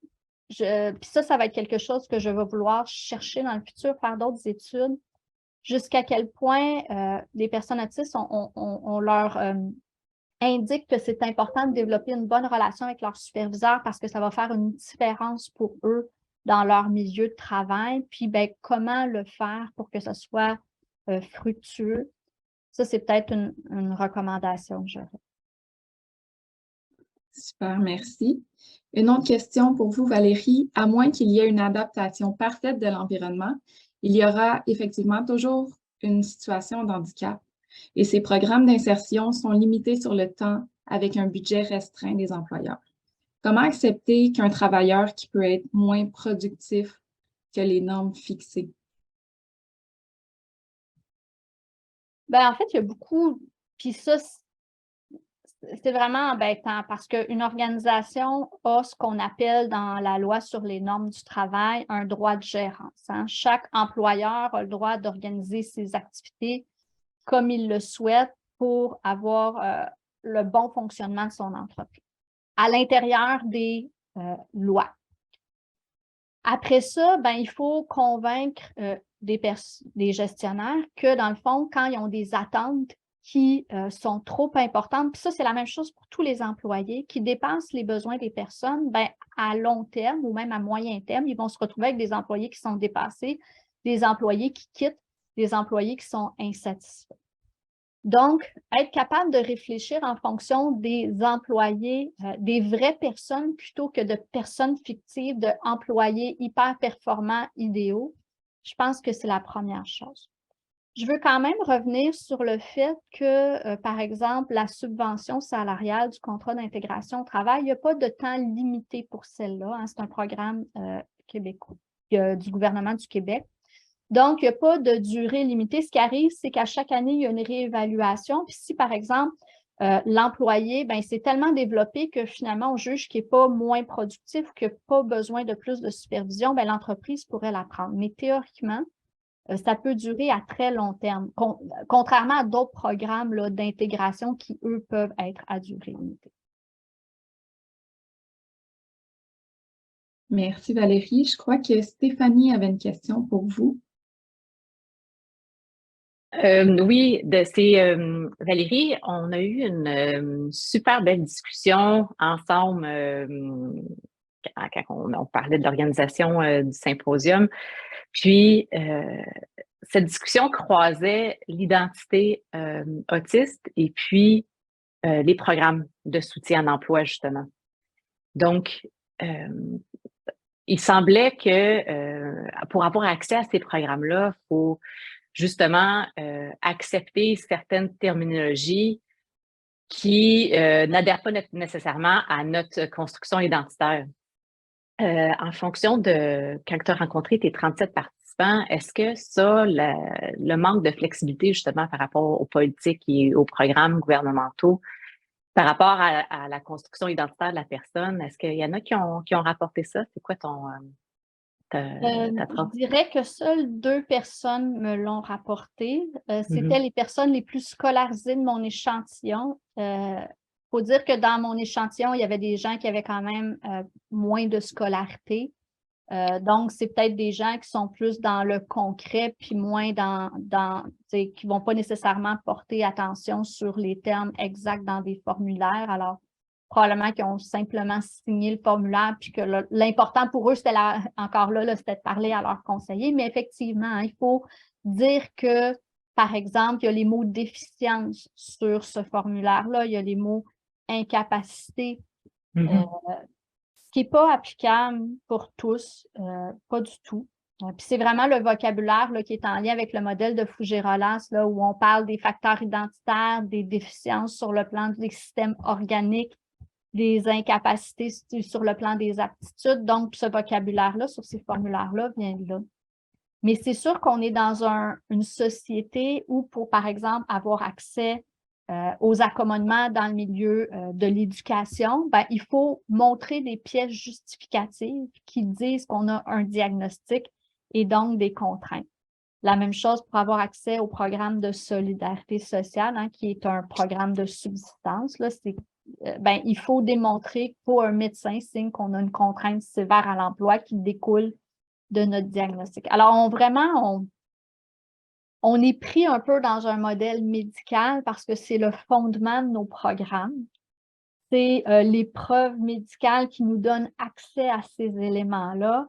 S2: Puis ça va être quelque chose que je vais vouloir chercher dans le futur, faire d'autres études. Jusqu'à quel point les personnes autistes, on leur indique que c'est important de développer une bonne relation avec leur superviseur parce que ça va faire une différence pour eux dans leur milieu de travail. Puis, comment le faire pour que ce soit fructueux? Ça, c'est peut-être une recommandation que j'aurais.
S3: Super, merci. Une autre question pour vous, Valérie. À moins qu'il y ait une adaptation parfaite de l'environnement, il y aura effectivement toujours une situation d'handicap. Et ces programmes d'insertion sont limités sur le temps avec un budget restreint des employeurs. Comment accepter qu'un travailleur qui peut être moins productif que les normes fixées?
S2: Ben, en fait, il y a beaucoup, puis ça, c'est vraiment embêtant parce qu'une organisation a ce qu'on appelle dans la loi sur les normes du travail un droit de gérance, hein. Chaque employeur a le droit d'organiser ses activités comme il le souhaite pour avoir le bon fonctionnement de son entreprise à l'intérieur des lois. Après ça, ben, il faut convaincre des gestionnaires que, dans le fond, quand ils ont des attentes qui sont trop importantes, puis ça, c'est la même chose pour tous les employés, qui dépassent les besoins des personnes, ben, à long terme ou même à moyen terme, ils vont se retrouver avec des employés qui sont dépassés, des employés qui quittent, des employés qui sont insatisfaits. Donc, être capable de réfléchir en fonction des employés, des vraies personnes plutôt que de personnes fictives, d'employés hyper performants idéaux, je pense que c'est la première chose. Je veux quand même revenir sur le fait que, par exemple, la subvention salariale du contrat d'intégration au travail, il n'y a pas de temps limité pour celle-là, hein. C'est un programme québécois, du gouvernement du Québec. Donc, il n'y a pas de durée limitée. Ce qui arrive, c'est qu'à chaque année, il y a une réévaluation. Puis si, par exemple, l'employé, ben, s'est tellement développé que finalement, on juge qu'il n'est pas moins productif, qu'il n'a pas besoin de plus de supervision, ben, l'entreprise pourrait la prendre. Mais théoriquement, ça peut durer à très long terme, contrairement à d'autres programmes là, d'intégration qui, eux, peuvent être à durée limitée.
S3: Merci Valérie. Je crois que Stéphanie avait une question pour vous.
S1: Oui, c'est Valérie, on a eu une super belle discussion ensemble quand on parlait de l'organisation du symposium. Puis, cette discussion croisait l'identité autiste et puis les programmes de soutien à l'emploi, justement. Donc, il semblait que pour avoir accès à ces programmes-là, il faut justement accepter certaines terminologies qui n'adhèrent pas nécessairement à notre construction identitaire. En fonction de quand tu as rencontré tes 37 participants, est-ce que ça, le manque de flexibilité justement par rapport aux politiques et aux programmes gouvernementaux, par rapport à la construction identitaire de la personne, est-ce qu'il y en a qui ont rapporté ça? C'est quoi ta
S2: Je dirais que seules 2 personnes me l'ont rapporté. C'était les personnes les plus scolarisées de mon échantillon. Faut dire que dans mon échantillon, il y avait des gens qui avaient quand même moins de scolarité. Donc, c'est peut-être des gens qui sont plus dans le concret, puis moins qui vont pas nécessairement porter attention sur les termes exacts dans des formulaires. Alors, probablement qu'ils ont simplement signé le formulaire, puis que l'important pour eux, c'était encore là, c'était de parler à leur conseiller. Mais effectivement, hein, il faut dire que, par exemple, il y a les mots déficience sur ce formulaire-là, il y a les mots incapacité, qui n'est pas applicable pour tous, pas du tout. Puis c'est vraiment le vocabulaire là, qui est en lien avec le modèle de Fougerolas, là, où on parle des facteurs identitaires, des déficiences sur le plan des systèmes organiques, des incapacités sur le plan des aptitudes. Donc, ce vocabulaire-là, sur ces formulaires-là, vient de là. Mais c'est sûr qu'on est dans une société où, pour, par exemple, avoir accès aux accommodements dans le milieu de l'éducation, ben, il faut montrer des pièces justificatives qui disent qu'on a un diagnostic et donc des contraintes. La même chose pour avoir accès au programme de solidarité sociale, hein, qui est un programme de subsistance. Là, ben, il faut démontrer pour un médecin signe qu'on a une contrainte sévère à l'emploi qui découle de notre diagnostic. Alors, on est pris un peu dans un modèle médical parce que c'est le fondement de nos programmes. C'est les preuves médicales qui nous donnent accès à ces éléments-là.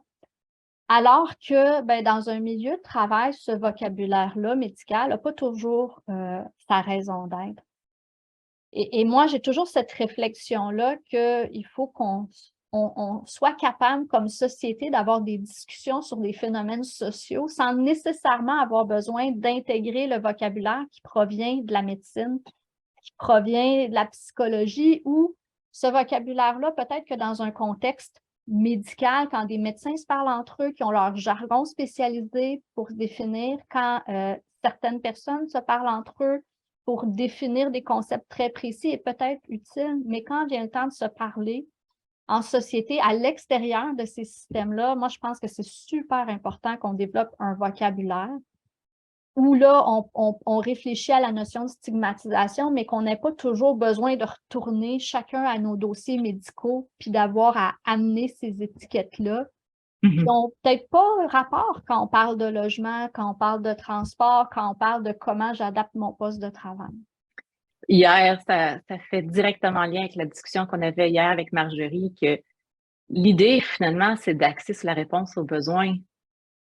S2: Alors que ben, dans un milieu de travail, ce vocabulaire-là médical n'a pas toujours sa raison d'être. Et moi, j'ai toujours cette réflexion-là qu'il faut qu'on on soit capable comme société d'avoir des discussions sur des phénomènes sociaux sans nécessairement avoir besoin d'intégrer le vocabulaire qui provient de la médecine, qui provient de la psychologie, ou ce vocabulaire-là, peut-être que dans un contexte médical, quand des médecins se parlent entre eux, qui ont leur jargon spécialisé pour se définir, quand certaines personnes se parlent entre eux pour définir des concepts très précis et peut-être utiles, mais quand vient le temps de se parler en société, à l'extérieur de ces systèmes-là, moi, je pense que c'est super important qu'on développe un vocabulaire où là, on réfléchit à la notion de stigmatisation, mais qu'on n'ait pas toujours besoin de retourner chacun à nos dossiers médicaux puis d'avoir à amener ces étiquettes-là qui n'ont peut-être pas rapport quand on parle de logement, quand on parle de transport, quand on parle de comment j'adapte mon poste de travail.
S1: Hier, ça fait directement lien avec la discussion qu'on avait hier avec Marjorie, que l'idée, finalement, c'est d'axer sur la réponse aux besoins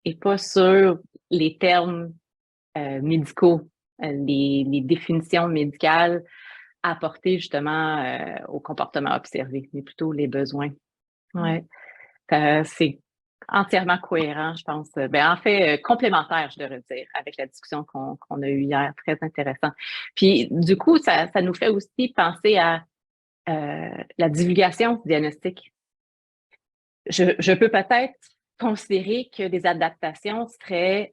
S1: et pas sur les termes médicaux, les définitions médicales apportées justement au comportement observé, mais plutôt les besoins. Ouais. C'est entièrement cohérent, je pense. En fait, complémentaire, je devrais dire, avec la discussion qu'on a eue hier. Très intéressant. Puis, du coup, ça nous fait aussi penser à la divulgation du diagnostic. Je peux peut-être considérer que des adaptations seraient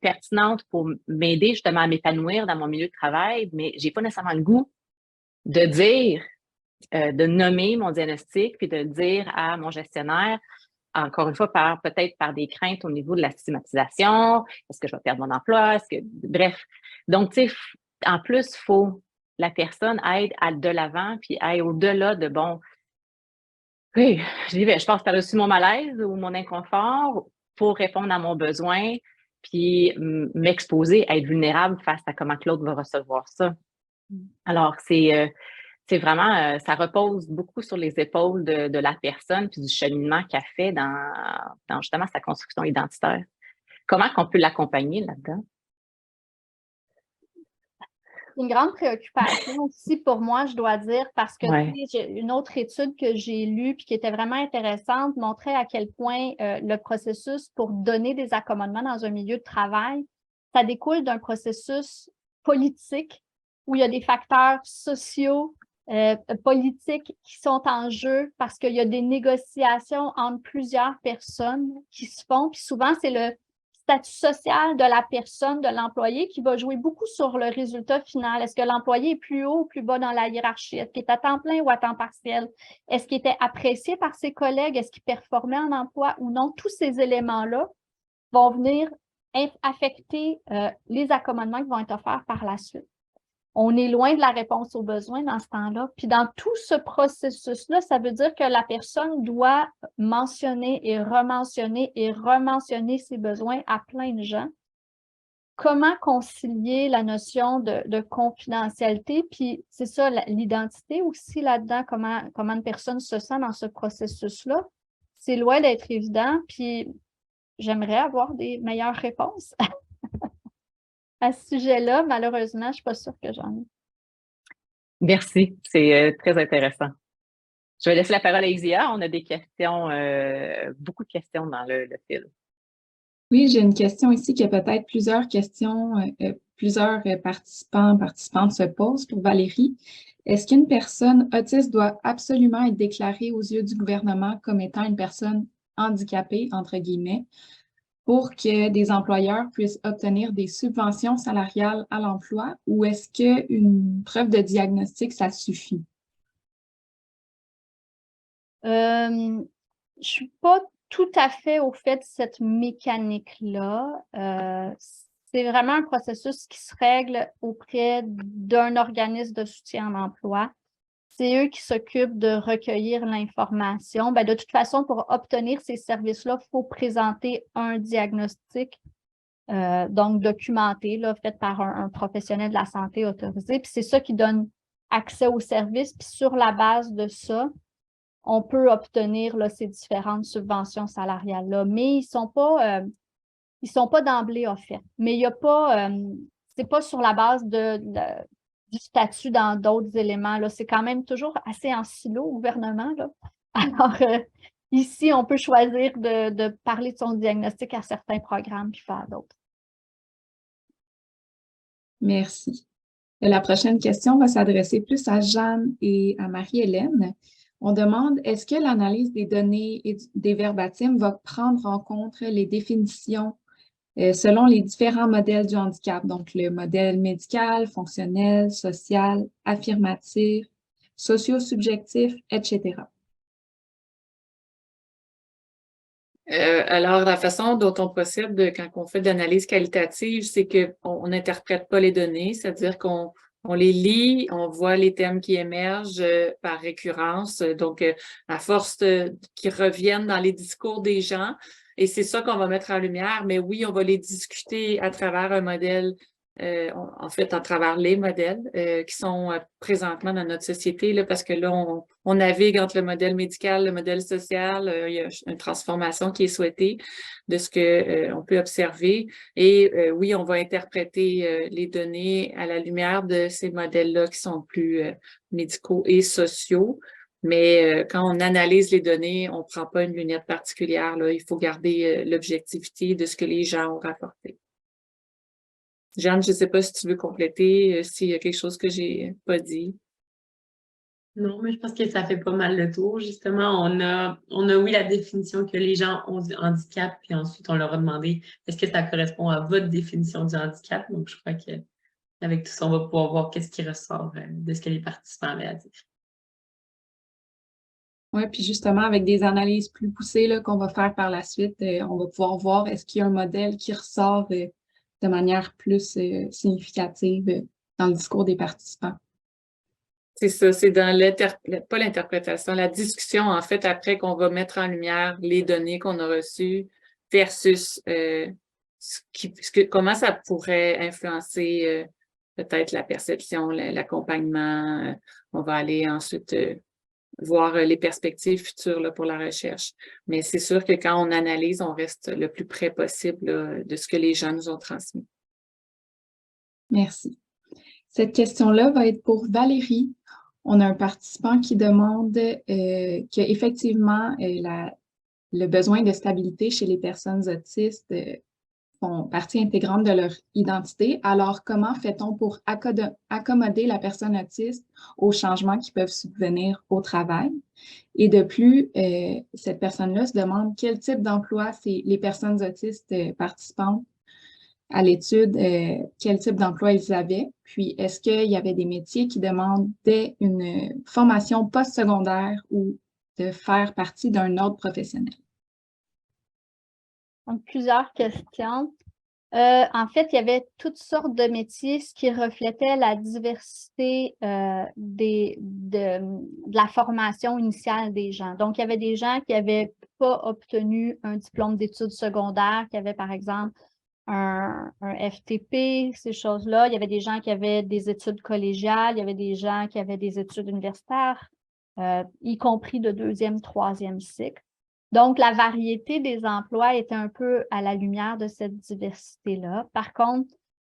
S1: pertinentes pour m'aider justement à m'épanouir dans mon milieu de travail, mais j'ai pas nécessairement le goût de dire, de nommer mon diagnostic, puis de dire à mon gestionnaire, encore une fois, peut-être par des craintes au niveau de la stigmatisation, est-ce que je vais perdre mon emploi, bref. Donc, tu sais, en plus, il faut la personne aide de l'avant, puis aille au-delà de, bon, oui, je passe par-dessus mon malaise ou mon inconfort pour répondre à mon besoin, puis m'exposer, être vulnérable face à comment l'autre va recevoir ça. Alors, c'est vraiment, ça repose beaucoup sur les épaules de la personne puis du cheminement qu'elle fait dans justement sa construction identitaire. Comment qu'on peut l'accompagner là-dedans?
S2: Une grande préoccupation aussi pour moi, je dois dire, parce que
S1: Ouais.
S2: une autre étude que j'ai lue puis qui était vraiment intéressante montrait à quel point le processus pour donner des accommodements dans un milieu de travail, ça découle d'un processus politique où il y a des facteurs sociaux, politiques qui sont en jeu parce qu'il y a des négociations entre plusieurs personnes qui se font. Puis souvent, c'est le statut social de la personne, de l'employé, qui va jouer beaucoup sur le résultat final. Est-ce que l'employé est plus haut ou plus bas dans la hiérarchie? Est-ce qu'il est à temps plein ou à temps partiel? Est-ce qu'il était apprécié par ses collègues? Est-ce qu'il performait en emploi ou non? Tous ces éléments-là vont venir affecter les accommodements qui vont être offerts par la suite. On est loin de la réponse aux besoins dans ce temps-là. Puis dans tout ce processus-là, ça veut dire que la personne doit mentionner et rementionner ses besoins à plein de gens. Comment concilier la notion de confidentialité? Puis c'est ça, l'identité aussi là-dedans, comment une personne se sent dans ce processus-là. C'est loin d'être évident. Puis j'aimerais avoir des meilleures réponses à ce sujet-là. Malheureusement, je ne suis pas sûre que j'en ai.
S1: Merci, c'est très intéressant. Je vais laisser la parole à Isia. On a des questions, beaucoup de questions dans le fil.
S3: Oui, j'ai une question ici que peut-être plusieurs questions, plusieurs participantes se posent pour Valérie. Est-ce qu'une personne autiste doit absolument être déclarée aux yeux du gouvernement comme étant une personne handicapée, entre guillemets, pour que des employeurs puissent obtenir des subventions salariales à l'emploi, ou est-ce qu'une preuve de diagnostic, ça suffit?
S2: Je suis pas tout à fait au fait de cette mécanique-là. C'est vraiment un processus qui se règle auprès d'un organisme de soutien à l'emploi. C'est eux qui s'occupent de recueillir l'information. De toute façon, pour obtenir ces services-là, il faut présenter un diagnostic, donc documenté, là, fait par un professionnel de la santé autorisé. Puis c'est ça qui donne accès aux services. Puis sur la base de ça, on peut obtenir là, ces différentes subventions salariales-là. Mais ils sont pas d'emblée offerts. Mais il y a pas, c'est pas sur la base du statut dans d'autres éléments. C'est quand même toujours assez en silo au gouvernement, là. Alors, ici, on peut choisir de parler de son diagnostic à certains programmes puis pas à d'autres.
S3: Merci. La prochaine question va s'adresser plus à Jeanne et à Marie-Hélène. On demande, est-ce que l'analyse des données et des verbatims va prendre en compte les définitions selon les différents modèles du handicap, donc le modèle médical, fonctionnel, social, affirmatif, socio-subjectif, etc.
S4: Alors, la façon dont on procède quand on fait de l'analyse qualitative, c'est qu'on n'interprète pas les données, c'est-à-dire qu'on les lit, on voit les thèmes qui émergent par récurrence, donc à force qu'ils reviennent dans les discours des gens, et c'est ça qu'on va mettre en lumière, mais oui, on va les discuter à travers un modèle, en fait, à travers les modèles qui sont présentement dans notre société, là, parce que là, on navigue entre le modèle médical, le modèle social, il y a une transformation qui est souhaitée de ce que on peut observer. Et oui, on va interpréter les données à la lumière de ces modèles-là qui sont plus médicaux et sociaux. Mais quand on analyse les données, on ne prend pas une lunette particulière, là. Il faut garder l'objectivité de ce que les gens ont rapporté. Jeanne, je ne sais pas si tu veux compléter, s'il y a quelque chose que j'ai pas dit.
S5: Non, mais je pense que ça fait pas mal le tour. Justement, on a oui la définition que les gens ont du handicap, puis ensuite on leur a demandé est-ce que ça correspond à votre définition du handicap. Donc, je crois qu'avec tout ça, on va pouvoir voir qu'est-ce qui ressort de ce que les participants avaient à dire.
S3: Oui, puis justement, avec des analyses plus poussées là, qu'on va faire par la suite, on va pouvoir voir est-ce qu'il y a un modèle qui ressort de manière plus significative dans le discours des participants.
S4: C'est ça, c'est dans pas l'interprétation, la discussion, en fait, après qu'on va mettre en lumière les données qu'on a reçues versus comment ça pourrait influencer peut-être la perception, l'accompagnement. On va aller ensuite voir les perspectives futures là, pour la recherche. Mais c'est sûr que quand on analyse, on reste le plus près possible là, de ce que les gens nous ont transmis.
S3: Merci. Cette question-là va être pour Valérie. On a un participant qui demande qu'effectivement, le besoin de stabilité chez les personnes autistes font partie intégrante de leur identité. Alors, comment fait-on pour accommoder la personne autiste aux changements qui peuvent subvenir au travail? Et de plus, cette personne-là se demande quel type d'emploi les personnes autistes participantes à l'étude, quel type d'emploi ils avaient, puis est-ce qu'il y avait des métiers qui demandaient une formation postsecondaire ou de faire partie d'un ordre professionnel?
S2: Donc, plusieurs questions. En fait, il y avait toutes sortes de métiers, ce qui reflétait la diversité de la formation initiale des gens. Donc, il y avait des gens qui n'avaient pas obtenu un diplôme d'études secondaires, qui avaient, par exemple, un FTP, ces choses-là. Il y avait des gens qui avaient des études collégiales, il y avait des gens qui avaient des études universitaires, y compris de 2e, 3e cycle. Donc, la variété des emplois était un peu à la lumière de cette diversité-là. Par contre,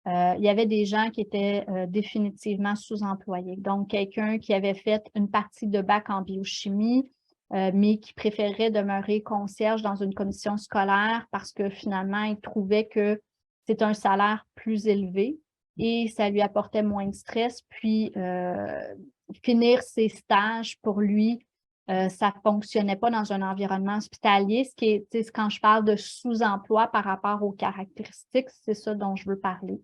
S2: il y avait des gens qui étaient définitivement sous-employés. Donc, quelqu'un qui avait fait une partie de bac en biochimie, mais qui préférait demeurer concierge dans une commission scolaire parce que finalement, il trouvait que c'est un salaire plus élevé et ça lui apportait moins de stress. Puis, finir ses stages pour lui, ça ne fonctionnait pas dans un environnement hospitalier. Ce qui est, quand je parle de sous-emploi par rapport aux caractéristiques, c'est ça dont je veux parler.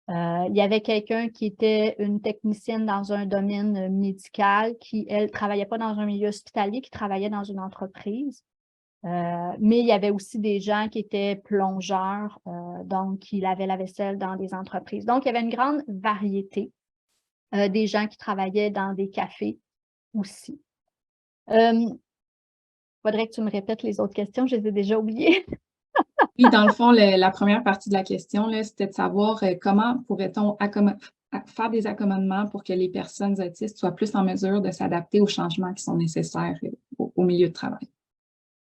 S2: Il y avait quelqu'un qui était une technicienne dans un domaine médical qui, elle, ne travaillait pas dans un milieu hospitalier, qui travaillait dans une entreprise. Mais il y avait aussi des gens qui étaient plongeurs, donc qui lavaient la vaisselle dans des entreprises. Donc, il y avait une grande variété des gens qui travaillaient dans des cafés aussi. Faudrait que tu me répètes les autres questions, je les ai déjà oubliées.
S3: Oui, dans le fond, la première partie de la question, c'était de savoir comment pourrait-on faire des accommodements pour que les personnes autistes soient plus en mesure de s'adapter aux changements qui sont nécessaires au milieu de travail.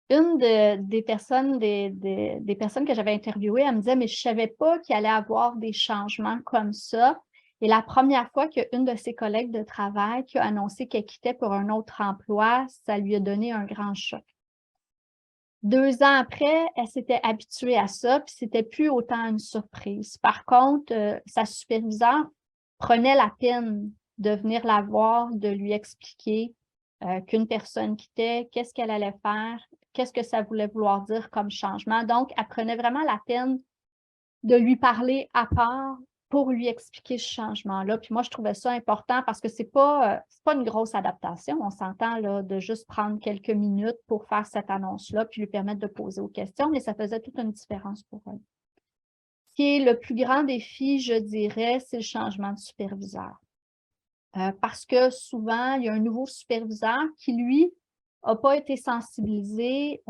S2: Une des personnes que j'avais interviewées, elle me disait « Mais je ne savais pas qu'il allait y avoir des changements comme ça. » Et la première fois qu'une de ses collègues de travail qui a annoncé qu'elle quittait pour un autre emploi, ça lui a donné un grand choc. 2 ans après, elle s'était habituée à ça, puis c'était plus autant une surprise. Par contre, sa superviseure prenait la peine de venir la voir, de lui expliquer qu'une personne quittait, qu'est-ce qu'elle allait faire, qu'est-ce que ça voulait vouloir dire comme changement. Donc, elle prenait vraiment la peine de lui parler à part pour lui expliquer ce changement-là. Puis moi, je trouvais ça important parce que c'est pas une grosse adaptation. On s'entend là, de juste prendre quelques minutes pour faire cette annonce-là puis lui permettre de poser aux questions, mais ça faisait toute une différence pour elle. Ce qui est le plus grand défi, je dirais, c'est le changement de superviseur. Parce que souvent, il y a un nouveau superviseur qui, lui, n'a pas été sensibilisé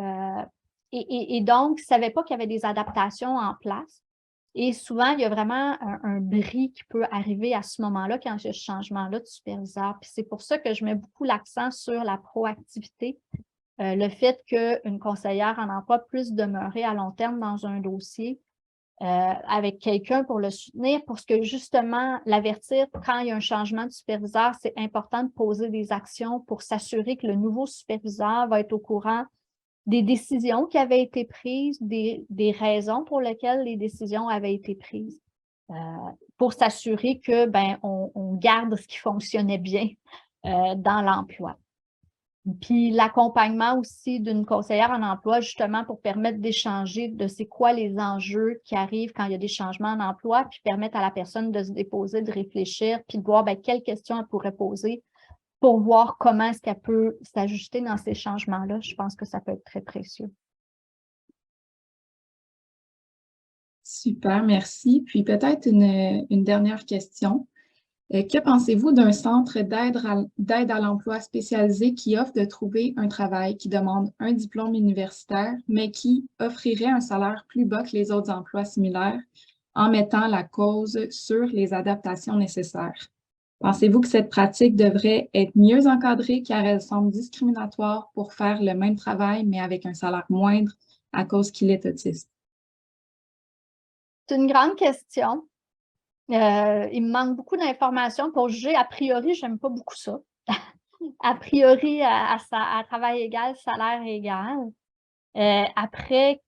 S2: et donc ne savait pas qu'il y avait des adaptations en place. Et souvent, il y a vraiment un bris qui peut arriver à ce moment-là quand il y a ce changement-là de superviseur. Puis c'est pour ça que je mets beaucoup l'accent sur la proactivité, le fait qu'une conseillère en emploi puisse demeurer à long terme dans un dossier avec quelqu'un pour le soutenir, pour que justement l'avertir quand il y a un changement de superviseur, c'est important de poser des actions pour s'assurer que le nouveau superviseur va être au courant des décisions qui avaient été prises, des raisons pour lesquelles les décisions avaient été prises, pour s'assurer que on garde ce qui fonctionnait bien dans l'emploi. Puis l'accompagnement aussi d'une conseillère en emploi, justement pour permettre d'échanger de c'est quoi les enjeux qui arrivent quand il y a des changements en emploi, puis permettre à la personne de se déposer, de réfléchir, puis de voir quelles questions elle pourrait poser pour voir comment est-ce qu'elle peut s'ajuster dans ces changements-là. Je pense que ça peut être très précieux.
S3: Super, merci. Puis peut-être une dernière question. Que pensez-vous d'un centre d'aide à l'emploi spécialisé qui offre de trouver un travail qui demande un diplôme universitaire, mais qui offrirait un salaire plus bas que les autres emplois similaires en mettant la cause sur les adaptations nécessaires? Pensez-vous que cette pratique devrait être mieux encadrée car elle semble discriminatoire pour faire le même travail, mais avec un salaire moindre à cause qu'il est autiste?
S2: C'est une grande question. Il me manque beaucoup d'informations pour juger. A priori, je n'aime pas beaucoup ça. A priori, à travail égal, salaire égal. Après,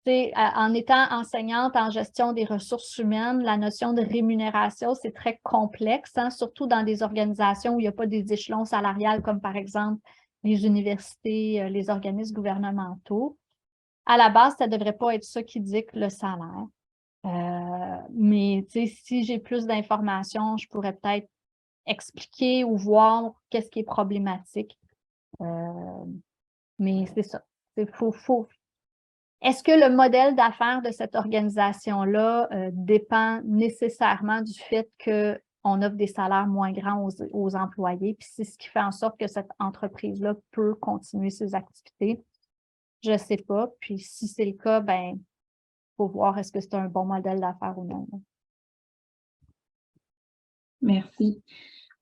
S2: en étant enseignante en gestion des ressources humaines, la notion de rémunération, c'est très complexe, hein, surtout dans des organisations où il n'y a pas des échelons salariales comme par exemple les universités, les organismes gouvernementaux. À la base, ça ne devrait pas être ça qui dicte le salaire. Mais si j'ai plus d'informations, je pourrais peut-être expliquer ou voir qu'est-ce qui est problématique. Mais c'est ça. Est-ce que le modèle d'affaires de cette organisation-là dépend nécessairement du fait qu'on offre des salaires moins grands aux employés, puis c'est ce qui fait en sorte que cette entreprise-là peut continuer ses activités? Je ne sais pas. Puis si c'est le cas, faut voir est-ce que c'est un bon modèle d'affaires ou non.
S3: Merci.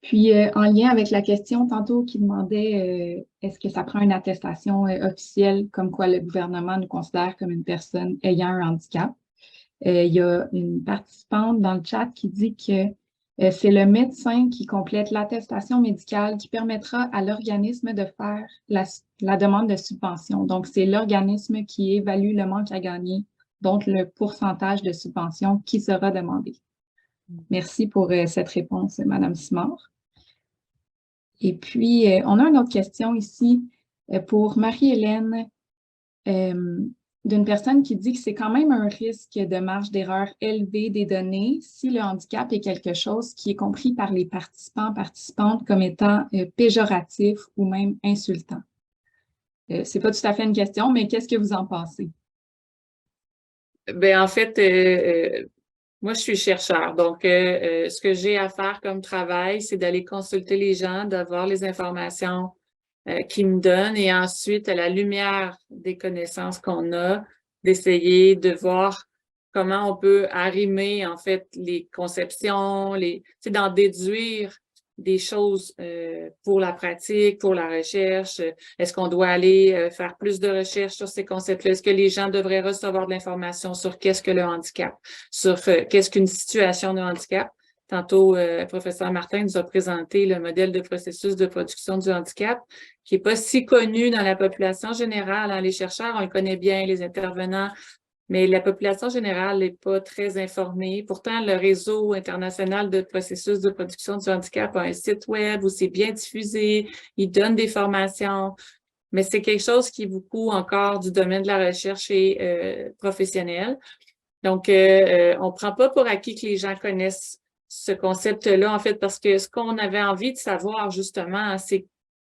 S3: Puis, en lien avec la question tantôt qui demandait est-ce que ça prend une attestation officielle comme quoi le gouvernement nous considère comme une personne ayant un handicap? Il y a une participante dans le chat qui dit que c'est le médecin qui complète l'attestation médicale qui permettra à l'organisme de faire la demande de subvention. Donc, c'est l'organisme qui évalue le manque à gagner, donc le pourcentage de subvention qui sera demandé. Merci pour cette réponse, Madame Simard. Et puis, on a une autre question ici pour Marie-Hélène, d'une personne qui dit que c'est quand même un risque de marge d'erreur élevée des données si le handicap est quelque chose qui est compris par les participantes comme étant péjoratif ou même insultant. C'est pas tout à fait une question, mais qu'est-ce que vous en pensez?
S4: En fait, moi, je suis chercheur. Donc, ce que j'ai à faire comme travail, c'est d'aller consulter les gens, d'avoir les informations qu'ils me donnent et ensuite, à la lumière des connaissances qu'on a, d'essayer de voir comment on peut arrimer, en fait, les conceptions, d'en déduire des choses pour la pratique, pour la recherche. Est-ce qu'on doit aller faire plus de recherches sur ces concepts-là? Est-ce que les gens devraient recevoir de l'information sur qu'est-ce que le handicap, sur qu'est-ce qu'une situation de handicap? Tantôt, professeur Martin nous a présenté le modèle de processus de production du handicap, qui n'est pas si connu dans la population générale. Hein. Les chercheurs, on le connaît bien, les intervenants, mais la population générale n'est pas très informée. Pourtant, le réseau international de processus de production du handicap a un site web où c'est bien diffusé, il donne des formations, mais c'est quelque chose qui est beaucoup encore du domaine de la recherche et professionnelle. Donc, on ne prend pas pour acquis que les gens connaissent ce concept-là, en fait, parce que ce qu'on avait envie de savoir, justement, c'est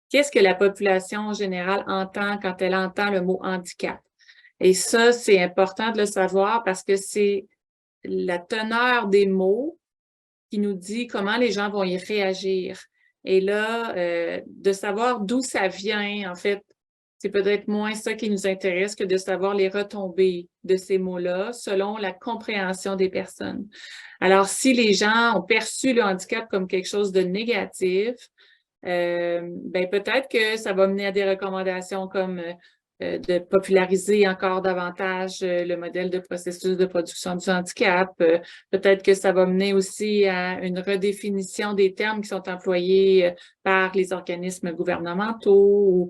S4: qu'est-ce que la population générale entend quand elle entend le mot handicap. Et ça, c'est important de le savoir parce que c'est la teneur des mots qui nous dit comment les gens vont y réagir. Et là, de savoir d'où ça vient, en fait, c'est peut-être moins ça qui nous intéresse que de savoir les retombées de ces mots-là selon la compréhension des personnes. Alors, si les gens ont perçu le handicap comme quelque chose de négatif, ben peut-être que ça va mener à des recommandations comme de populariser encore davantage le modèle de processus de production du handicap. Peut-être que ça va mener aussi à une redéfinition des termes qui sont employés par les organismes gouvernementaux.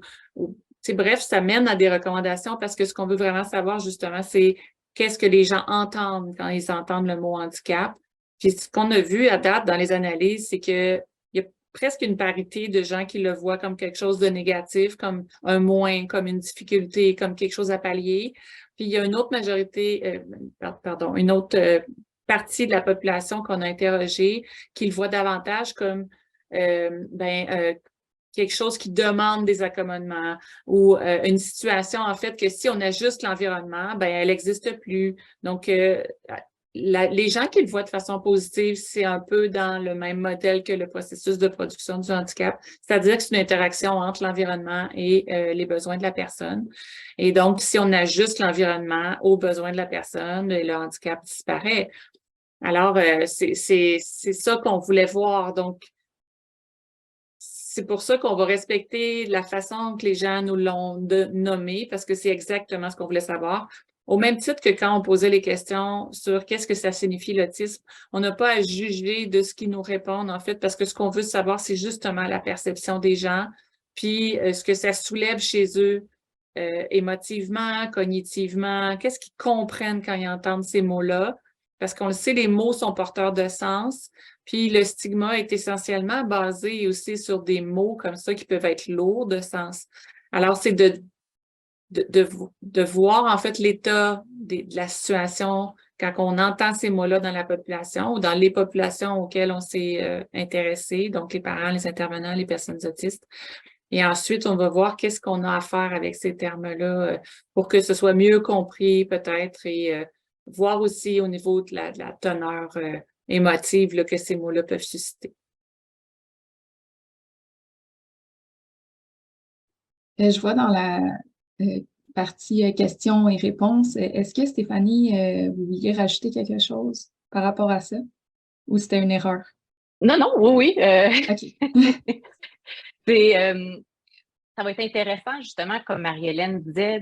S4: Bref, ça mène à des recommandations parce que ce qu'on veut vraiment savoir, justement, c'est qu'est-ce que les gens entendent quand ils entendent le mot handicap. Puis ce qu'on a vu à date dans les analyses, c'est que presque une parité de gens qui le voient comme quelque chose de négatif, comme un moins, comme une difficulté, comme quelque chose à pallier. Puis il y a une autre majorité, une autre partie de la population qu'on a interrogée qui le voit davantage comme quelque chose qui demande des accommodements ou une situation, en fait, que si on ajuste l'environnement, ben elle n'existe plus. Donc, les gens qui le voient de façon positive, c'est un peu dans le même modèle que le processus de production du handicap, c'est-à-dire que c'est une interaction entre l'environnement et les besoins de la personne. Et donc, si on ajuste l'environnement aux besoins de la personne, le handicap disparaît. Alors, c'est ça qu'on voulait voir. Donc, c'est pour ça qu'on va respecter la façon que les gens nous l'ont nommé, parce que c'est exactement ce qu'on voulait savoir. Au même titre que quand on posait les questions sur qu'est-ce que ça signifie l'autisme, on n'a pas à juger de ce qu'ils nous répondent, en fait, parce que ce qu'on veut savoir, c'est justement la perception des gens, puis ce que ça soulève chez eux émotivement, cognitivement, qu'est-ce qu'ils comprennent quand ils entendent ces mots-là, parce qu'on le sait, les mots sont porteurs de sens, puis le stigma est essentiellement basé aussi sur des mots comme ça qui peuvent être lourds de sens. Alors, c'est de voir en fait l'état de la situation quand on entend ces mots-là dans la population ou dans les populations auxquelles on s'est intéressé, donc les parents, les intervenants, les personnes autistes. Et ensuite, on va voir qu'est-ce qu'on a à faire avec ces termes-là pour que ce soit mieux compris peut-être et voir aussi au niveau de la teneur émotive là, que ces mots-là peuvent susciter.
S3: Je vois dans la partie questions et réponses, est-ce que Stéphanie, vous vouliez rajouter quelque chose par rapport à ça? Ou c'était une erreur?
S1: Non, oui.
S3: OK.
S1: Ça va être intéressant, justement, comme Marie-Hélène disait,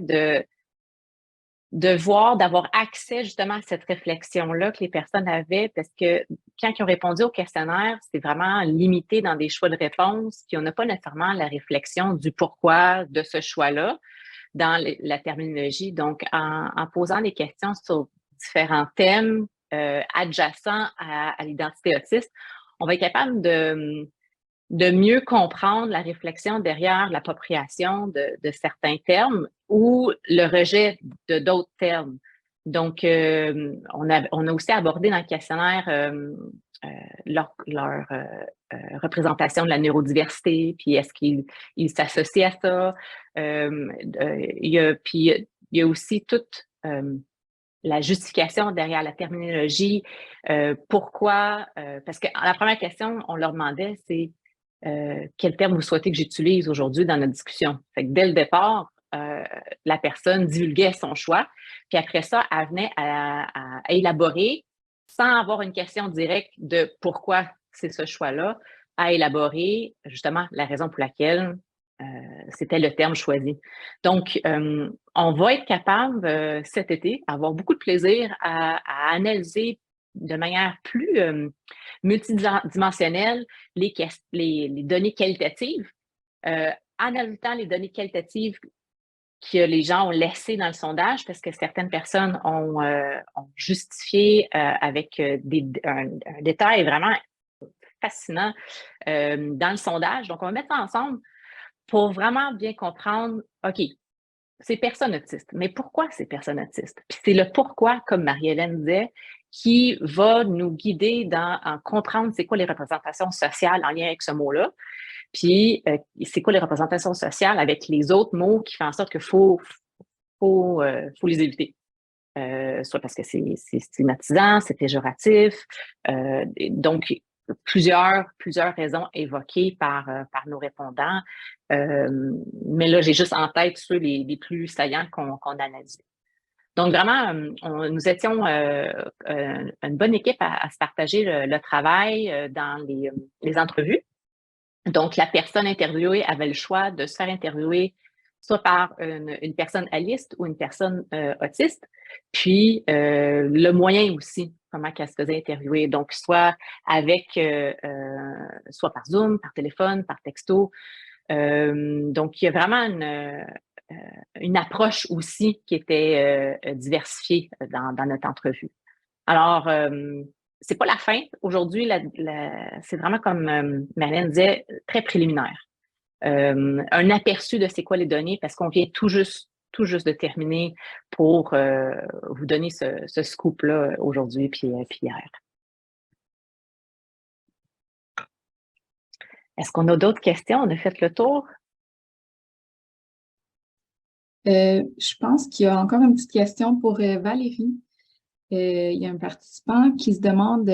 S1: de voir, d'avoir accès justement à cette réflexion-là que les personnes avaient, parce que quand ils ont répondu au questionnaire, c'est vraiment limité dans des choix de réponse, puis on n'a pas nécessairement la réflexion du pourquoi de ce choix-là dans la terminologie. Donc, en posant des questions sur différents thèmes adjacents à l'identité autiste, on va être capable de mieux comprendre la réflexion derrière l'appropriation de certains termes ou le rejet de d'autres termes. Donc, on a aussi abordé dans le questionnaire leur représentation de la neurodiversité, puis est-ce qu'ils s'associent à ça. Il y a aussi toute la justification derrière la terminologie. Pourquoi? Parce que la première question, on leur demandait, c'est quel terme vous souhaitez que j'utilise aujourd'hui dans notre discussion. Fait que dès le départ, la personne divulguait son choix, puis après ça, elle venait à élaborer, sans avoir une question directe de pourquoi c'est ce choix-là, à élaborer justement la raison pour laquelle c'était le terme choisi. Donc, on va être capable cet été, avoir beaucoup de plaisir à analyser de manière plus multidimensionnelle les données qualitatives, en ajoutant les données qualitatives que les gens ont laissées dans le sondage, parce que certaines personnes ont justifié avec un détail vraiment fascinant dans le sondage. Donc, on va mettre ça ensemble pour vraiment bien comprendre, OK, ces personnes autistes, mais pourquoi ces personnes autistes? Puis c'est le pourquoi, comme Marie-Hélène disait, qui va nous guider dans comprendre c'est quoi les représentations sociales en lien avec ce mot-là, puis c'est quoi les représentations sociales avec les autres mots qui font en sorte qu'il faut les éviter. Soit parce que c'est stigmatisant, c'est péjoratif. Donc, plusieurs raisons évoquées par nos répondants. Mais là, j'ai juste en tête ceux les plus saillants qu'on a analysés. Donc, vraiment, nous étions une bonne équipe à se partager le travail dans les entrevues. Donc, la personne interviewée avait le choix de se faire interviewer soit par une personne aliste ou une personne autiste, puis le moyen aussi, comment qu'elle se faisait interviewer. Donc, soit par Zoom, par téléphone, par texto. Donc, il y a vraiment une approche aussi qui était diversifiée dans notre entrevue. Alors, c'est pas la fin. Aujourd'hui, c'est vraiment comme Marlène disait, très préliminaire. Un aperçu de c'est quoi les données parce qu'on vient tout juste de terminer pour vous donner ce scoop-là aujourd'hui puis hier. Est-ce qu'on a d'autres questions? On a fait le tour?
S3: Je pense qu'il y a encore une petite question pour Valérie. Il y a un participant qui se demande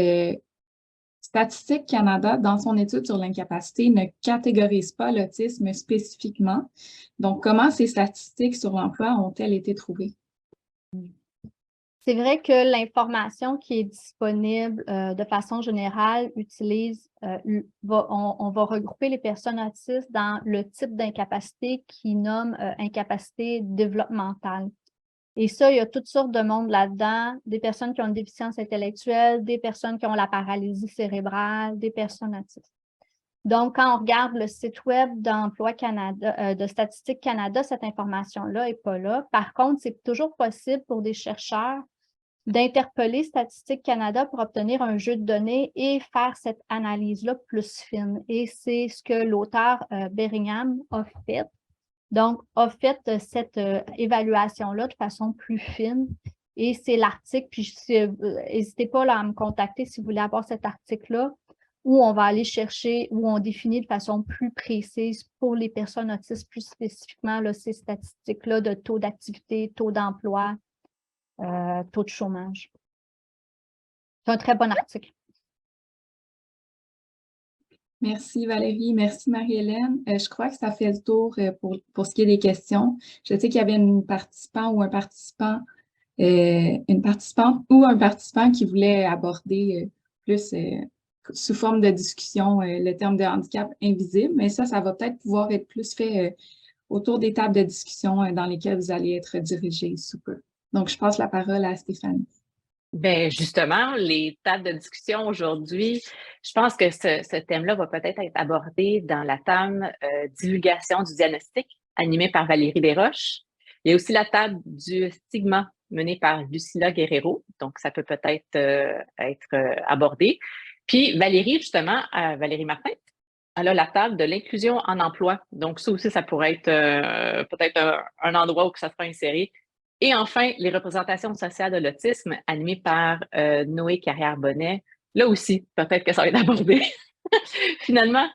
S3: Statistique Canada, dans son étude sur l'incapacité, ne catégorise pas l'autisme spécifiquement. Donc, comment ces statistiques sur l'emploi ont-elles été trouvées?
S2: C'est vrai que l'information qui est disponible de façon générale utilise, on va regrouper les personnes autistes dans le type d'incapacité qui nomme incapacité développementale. Et ça, il y a toutes sortes de monde là-dedans, des personnes qui ont une déficience intellectuelle, des personnes qui ont la paralysie cérébrale, des personnes autistes. Donc, quand on regarde le site web d'Emploi Canada, de Statistique Canada, cette information-là n'est pas là. Par contre, c'est toujours possible pour des chercheurs d'interpeller Statistique Canada pour obtenir un jeu de données et faire cette analyse-là plus fine. Et c'est ce que l'auteur Berringham a fait. Donc, a fait cette évaluation-là de façon plus fine. Et c'est l'article, puis n'hésitez pas là, à me contacter si vous voulez avoir cet article-là, où on va aller chercher, où on définit de façon plus précise pour les personnes autistes, plus spécifiquement là, ces statistiques-là de taux d'activité, taux d'emploi, taux de chômage. C'est un très bon article.
S3: Merci Valérie, merci Marie-Hélène. Je crois que ça fait le tour pour ce qui est des questions. Je sais qu'il y avait une participante ou un participant qui voulait aborder plus sous forme de discussion le terme de handicap invisible, mais ça va peut-être pouvoir être plus fait autour des tables de discussion dans lesquelles vous allez être dirigés sous peu. Donc, je passe la parole à Stéphanie.
S1: Bien, justement, les tables de discussion aujourd'hui, je pense que ce thème-là va peut-être être abordé dans la table divulgation du diagnostic animée par Valérie Desroches. Il y a aussi la table du stigma menée par Lucilla Guerrero, donc ça peut peut-être être abordé. Puis Valérie, justement, Valérie Martin, elle a la table de l'inclusion en emploi. Donc ça aussi, ça pourrait être peut-être un endroit où ça sera inséré. Et enfin, les représentations sociales de l'autisme animées par Noé Carrière-Bonnet. Là aussi, peut-être que ça va être abordé. Finalement,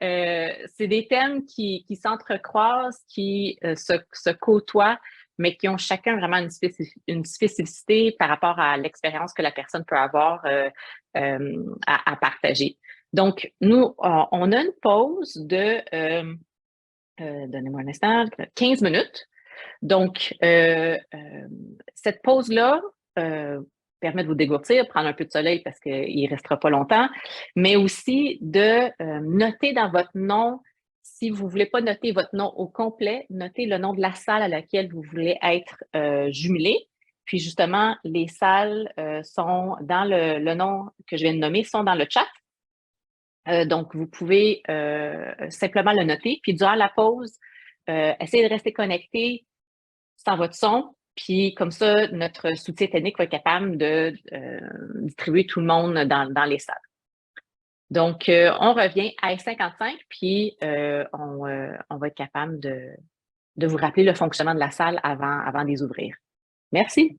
S1: c'est des thèmes qui s'entrecroisent, qui se côtoient, mais qui ont chacun vraiment une spécificité par rapport à l'expérience que la personne peut avoir à partager. Donc, nous, on a une pause de, donnez-moi un instant, 15 minutes. Donc, cette pause-là permet de vous dégourdir, prendre un peu de soleil parce qu'il ne restera pas longtemps, mais aussi de noter dans votre nom, si vous ne voulez pas noter votre nom au complet, notez le nom de la salle à laquelle vous voulez être jumelé. Puis justement, les salles sont dans le nom que je viens de nommer, sont dans le chat. Donc, vous pouvez simplement le noter. Puis durant la pause, essayez de rester connecté sans votre son. Puis comme ça, notre soutien technique va être capable de distribuer tout le monde dans les salles. Donc, on revient à S55, puis on va être capable de vous rappeler le fonctionnement de la salle avant de les ouvrir. Merci.